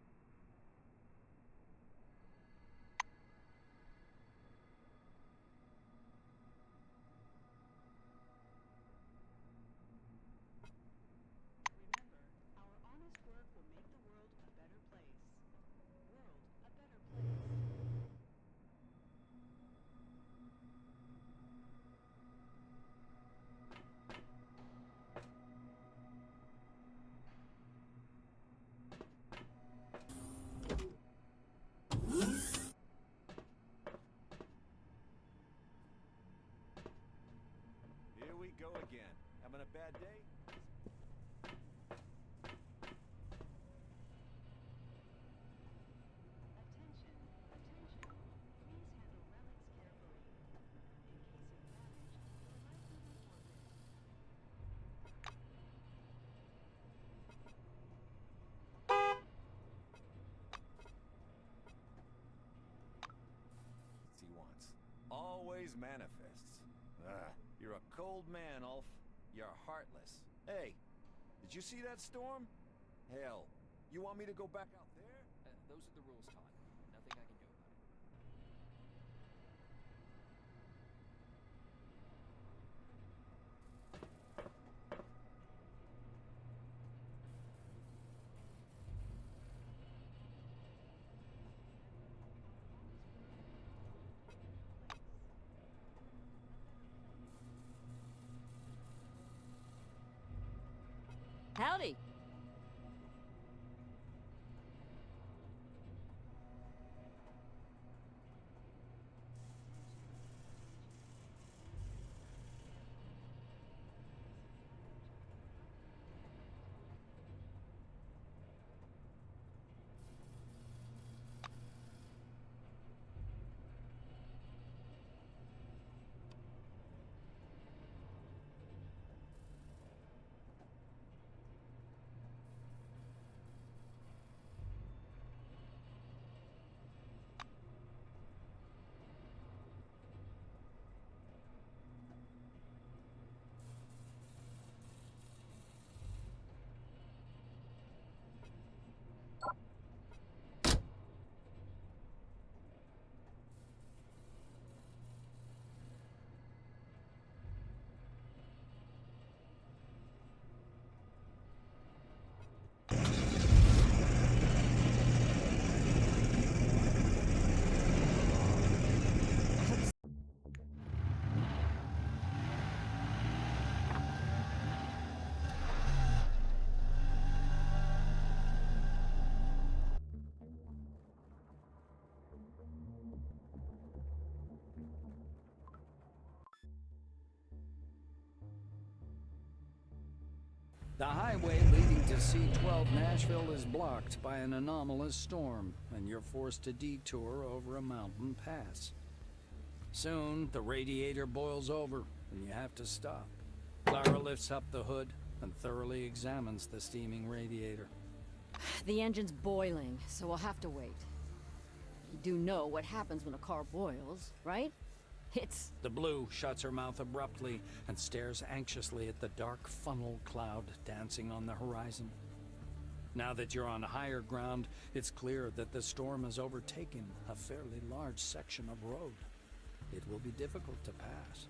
Joe again. Having a bad day? Attention, attention. Please handle relics carefully. In case of damage, your life will be forfeit. He wants. Always manifests. You're a cold man, Ulf. You're heartless. Hey, did you see that storm? Hell, you want me to go back out there? Those are the rules, Todd. Nothing I can do about it. Howdy. The highway leading to C-12 Nashville is blocked by an anomalous storm, and you're forced to detour over a mountain pass. Soon, the radiator boils over, and you have to stop. Clara lifts up the hood and thoroughly examines the steaming radiator. The engine's boiling, so we'll have to wait. You do know what happens when a car boils, right? It's... The Blue shuts her mouth abruptly and stares anxiously at the dark funnel cloud dancing on the horizon. Now that you're on higher ground, it's clear that the storm has overtaken a fairly large section of road. It will be difficult to pass.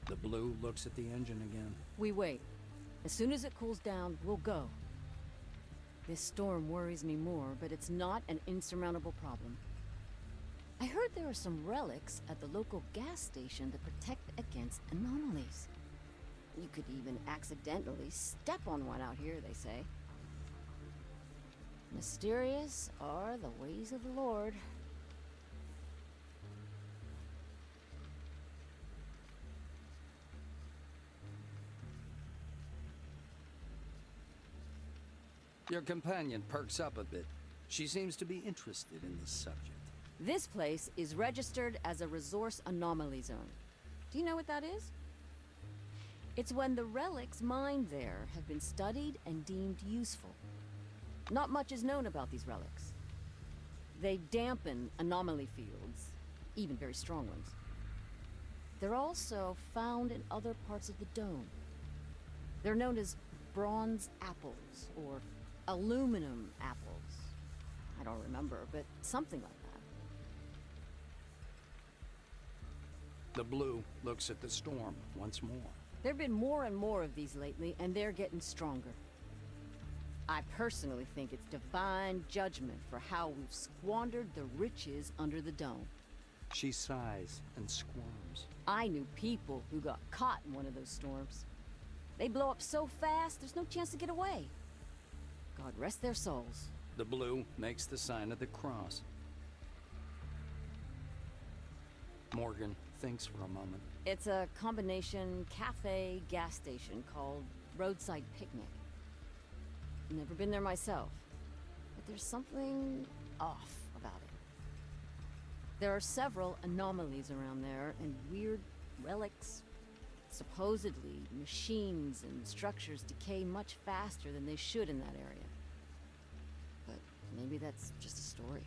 The Blue looks at the engine again. We wait. As soon as it cools down, we'll go. This storm worries me more, but it's not an insurmountable problem. I heard there are some relics at the local gas station that protect against anomalies. You could even accidentally step on one out here, they say. Mysterious are the ways of the Lord. Your companion perks up a bit. She seems to be interested in this subject. This place is registered as a resource anomaly zone. Do you know what that is? It's when the relics mined there have been studied and deemed useful. Not much is known about these relics. They dampen anomaly fields, even very strong ones. They're also found in other parts of the dome. They're known as bronze apples, or aluminum apples. I don't remember, but something like that. The Blue looks at the storm once more. There've been more and more of these lately, and they're getting stronger. I personally think it's divine judgment for how we've squandered the riches under the dome. She sighs and squirms. I knew people who got caught in one of those storms. They blow up so fast, there's no chance to get away. God rest their souls. The Blue makes the sign of the cross. Morgan thinks for a moment. It's a combination cafe gas station called Roadside Picnic. Never been there myself, but there's something off about it. There are several anomalies around there and weird relics. Supposedly, machines and structures decay much faster than they should in that area. But maybe that's just a story.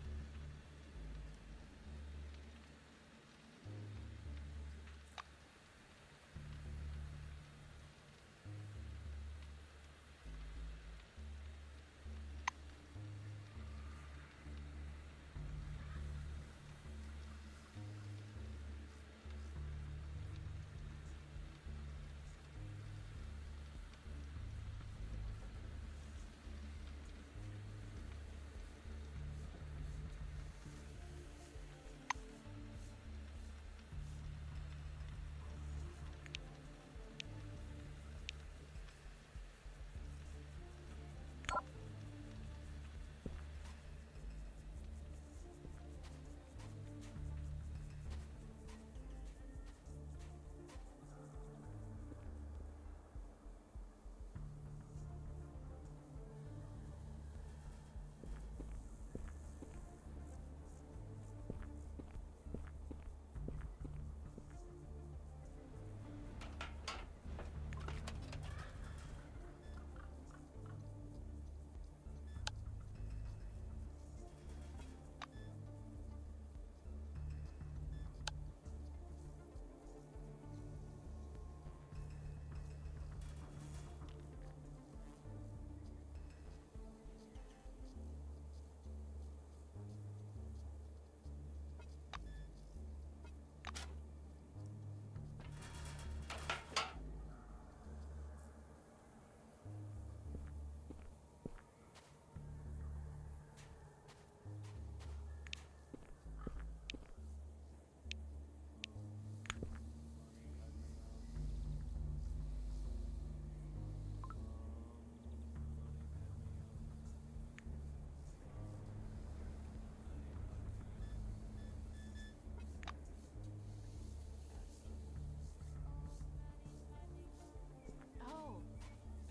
Oh,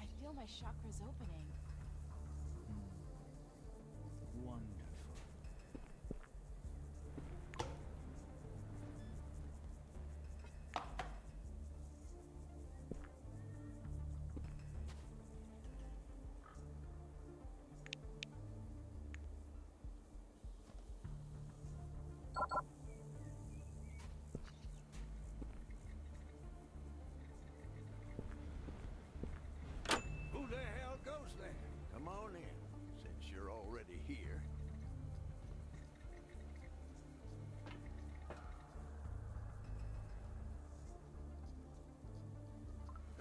I feel my chakras opening. Wonderful. Who the hell goes there? Come on in, since you're already here.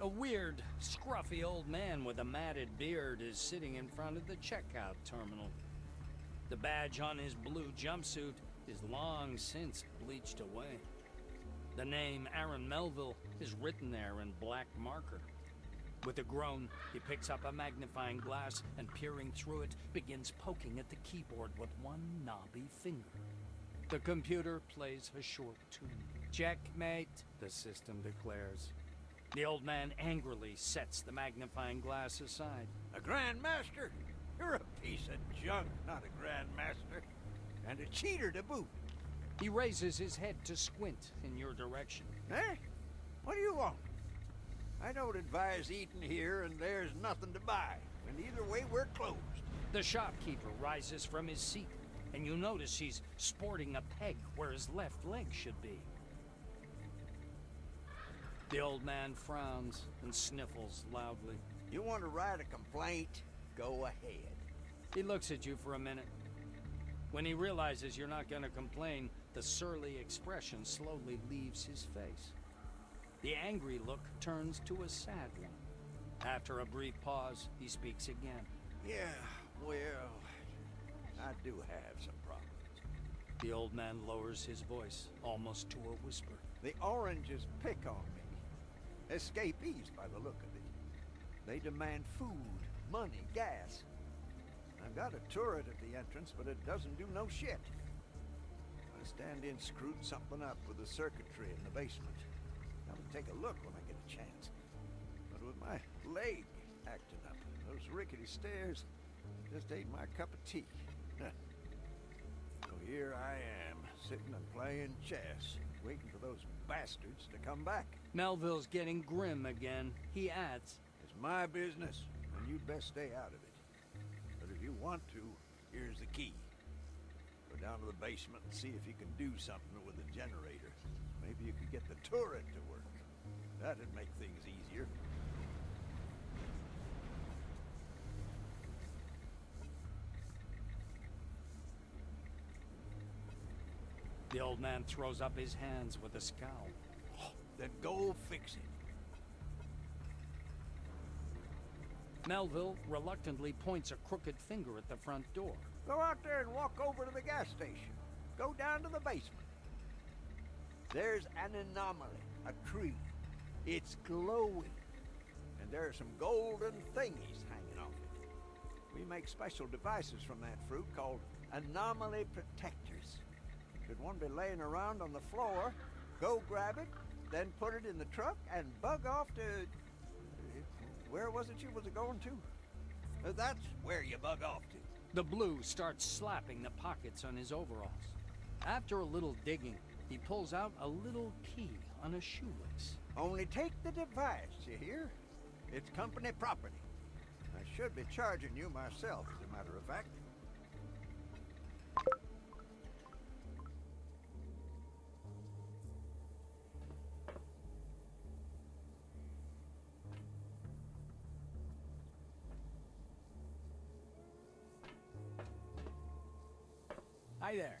A weird, scruffy old man with a matted beard is sitting in front of the checkout terminal. The badge on his blue jumpsuit is long since bleached away. The name Aaron Melville is written there in black marker. With a groan, he picks up a magnifying glass and, peering through it, begins poking at the keyboard with one knobby finger. The computer plays a short tune. Checkmate, the system declares. The old man angrily sets the magnifying glass aside. A Grandmaster? You're a piece of junk, not a Grandmaster. And a cheater to boot. He raises his head to squint in your direction. Eh? What do you want? I don't advise eating here, and there's nothing to buy. And either way, we're closed. The shopkeeper rises from his seat, and you notice he's sporting a peg where his left leg should be. The old man frowns and sniffles loudly. You want to write a complaint? Go ahead. He looks at you for a minute. When he realizes you're not going to complain, the surly expression slowly leaves his face. The angry look turns to a sad one. After a brief pause, he speaks again. Yeah, well, I do have some problems. The old man lowers his voice, almost to a whisper. The oranges pick on me. Escapees by the look of it. They demand food, money, gas. I've got a turret at the entrance, but it doesn't do no shit. stand-in screwed something up with the circuitry in the basement. I would take a look when I get a chance. But with my leg acting up, those rickety stairs just ain't my cup of tea. So here I am, sitting and playing chess, waiting for those bastards to come back. Melville's getting grim again. He adds, It's my business, and you'd best stay out of it. But if you want to, here's the key. Go down to the basement and see if you can do something with the generator. Maybe you could get the turret to work. That'd make things easier. The old man throws up his hands with a scowl. Then go fix it. Melville reluctantly points a crooked finger at the front door. Go out there and walk over to the gas station. Go down to the basement. There's an anomaly, a tree. It's glowing. And there are some golden thingies hanging off it. We make special devices from that fruit called anomaly protectors. Should one be laying around on the floor, go grab it, then put it in the truck and bug off to... where was it you was going to? That's where you bug off to. The Blue starts slapping the pockets on his overalls. After a little digging, he pulls out a little key on a shoelace. Only take the device, you hear? It's company property. I should be charging you myself, as a matter of fact. Hi there.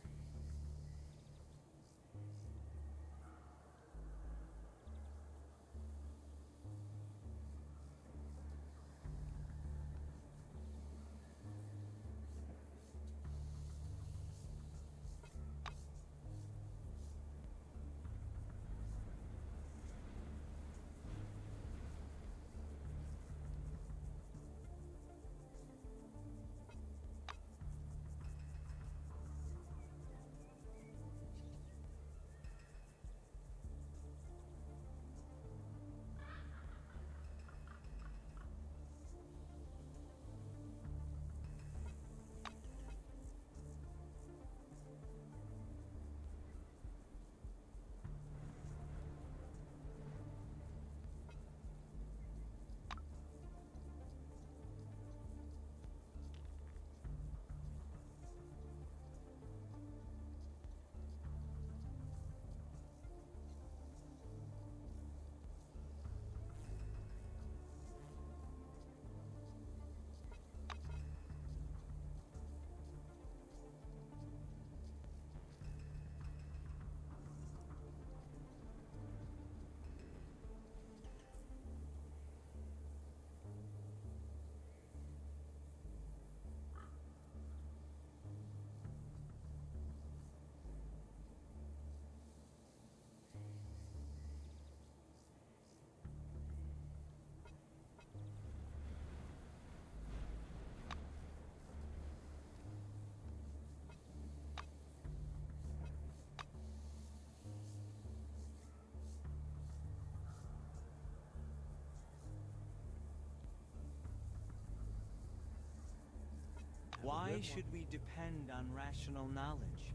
Why should we depend on rational knowledge?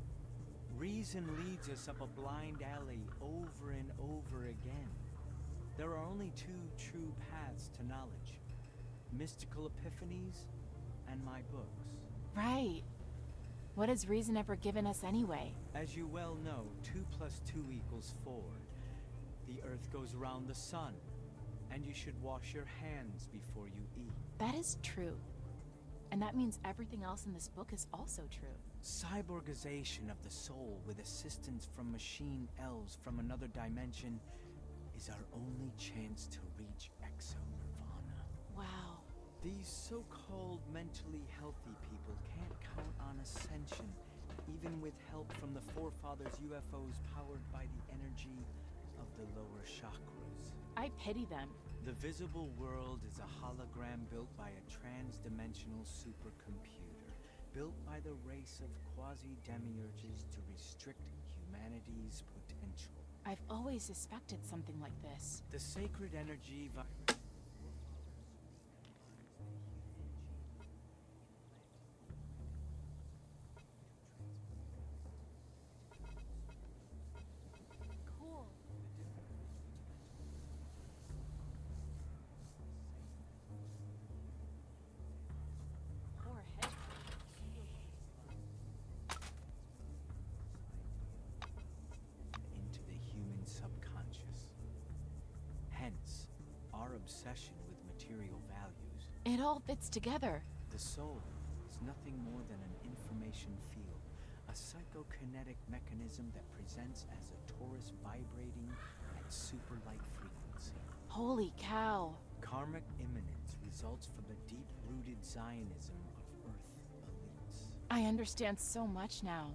Reason leads us up a blind alley over and over again. There are only two true paths to knowledge. Mystical epiphanies and my books. Right. What has reason ever given us anyway? As you well know, 2 + 2 = 4. The Earth goes around the sun, and you should wash your hands before you eat. That is true. And that means everything else in this book is also true. Cyborgization of the soul with assistance from machine elves from another dimension is our only chance to reach exo-nirvana. Wow. These so-called mentally healthy people can't count on ascension, even with help from the forefathers' UFOs powered by the energy of the lower chakras. I pity them. The visible world is a hologram built by a trans-dimensional supercomputer, built by the race of quasi-demiurges to restrict humanity's potential. I've always suspected something like this. The sacred energy vibrates. Cool. Poor hedge. Into the human subconscious. Hence, our obsession with material values. It all fits together. The soul is nothing more than an information field, a psychokinetic mechanism that presents as a torus vibrating at super-light frequency. Holy cow. Karmic immanence results from the deep-rooted Zionism of Earth elites. I understand so much now.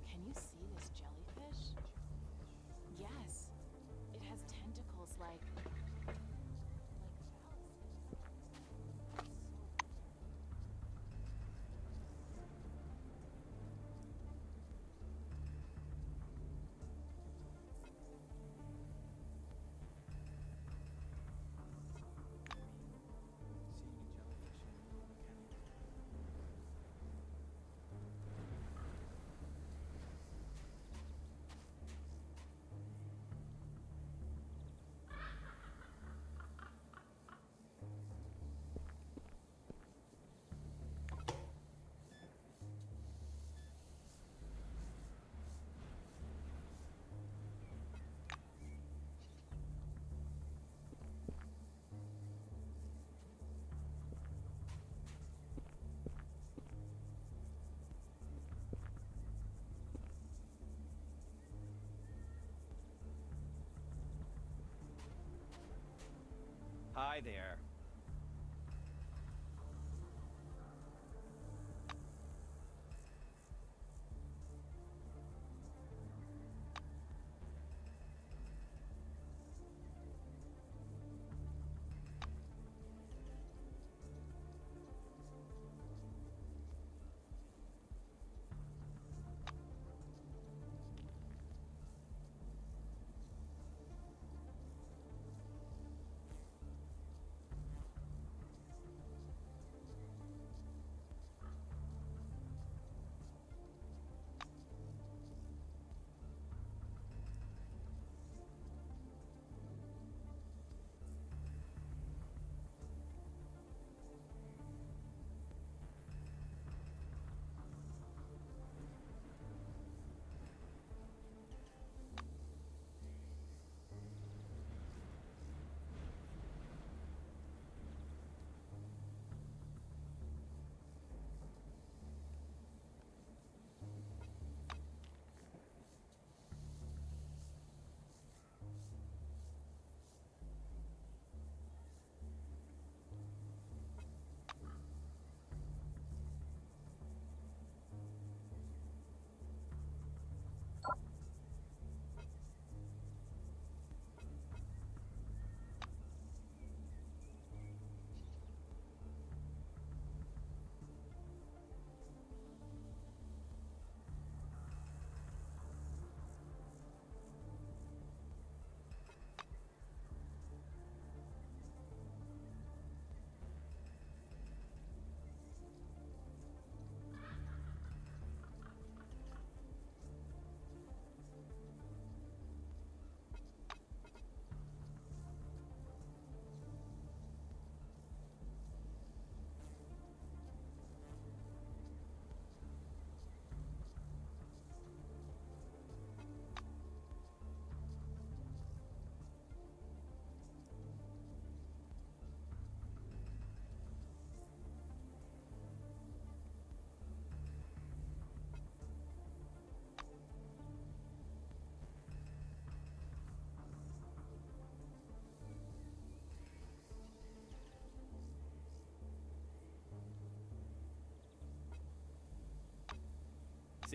Can you see this jellyfish? Yes. It has tentacles like Hi there.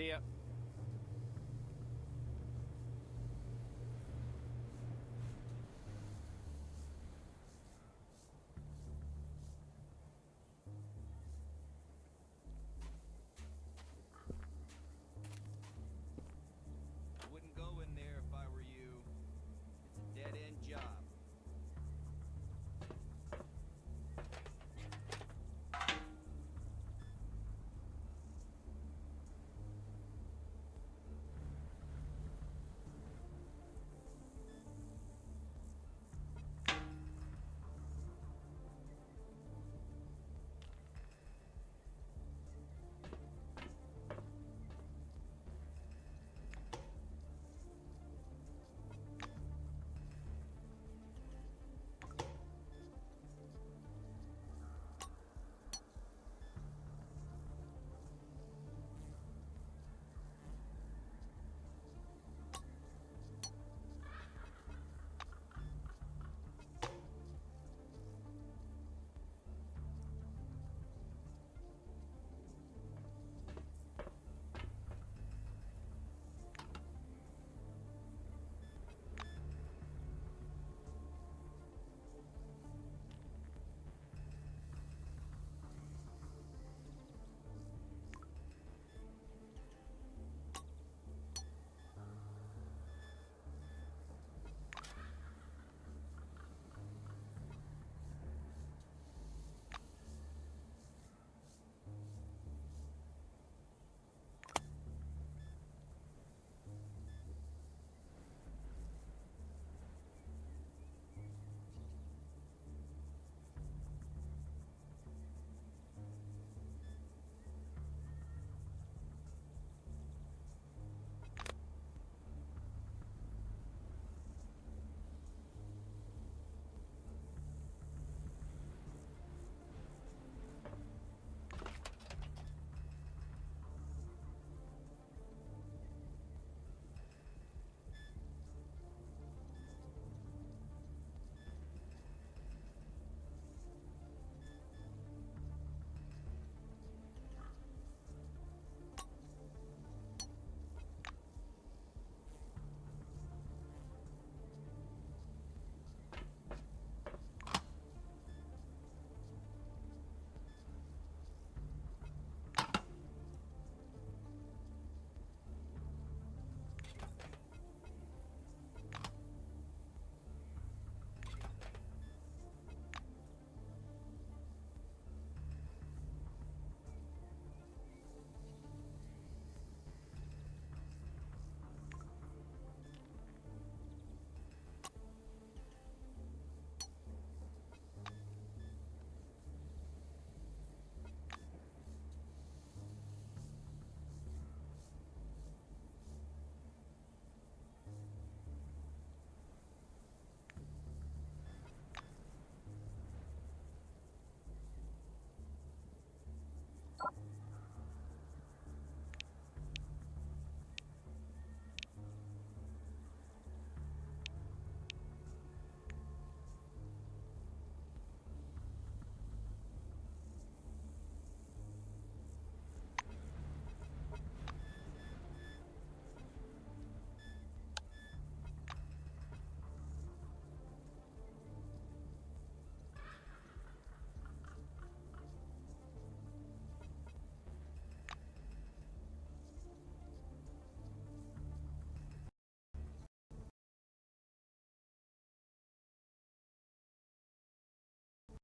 See ya.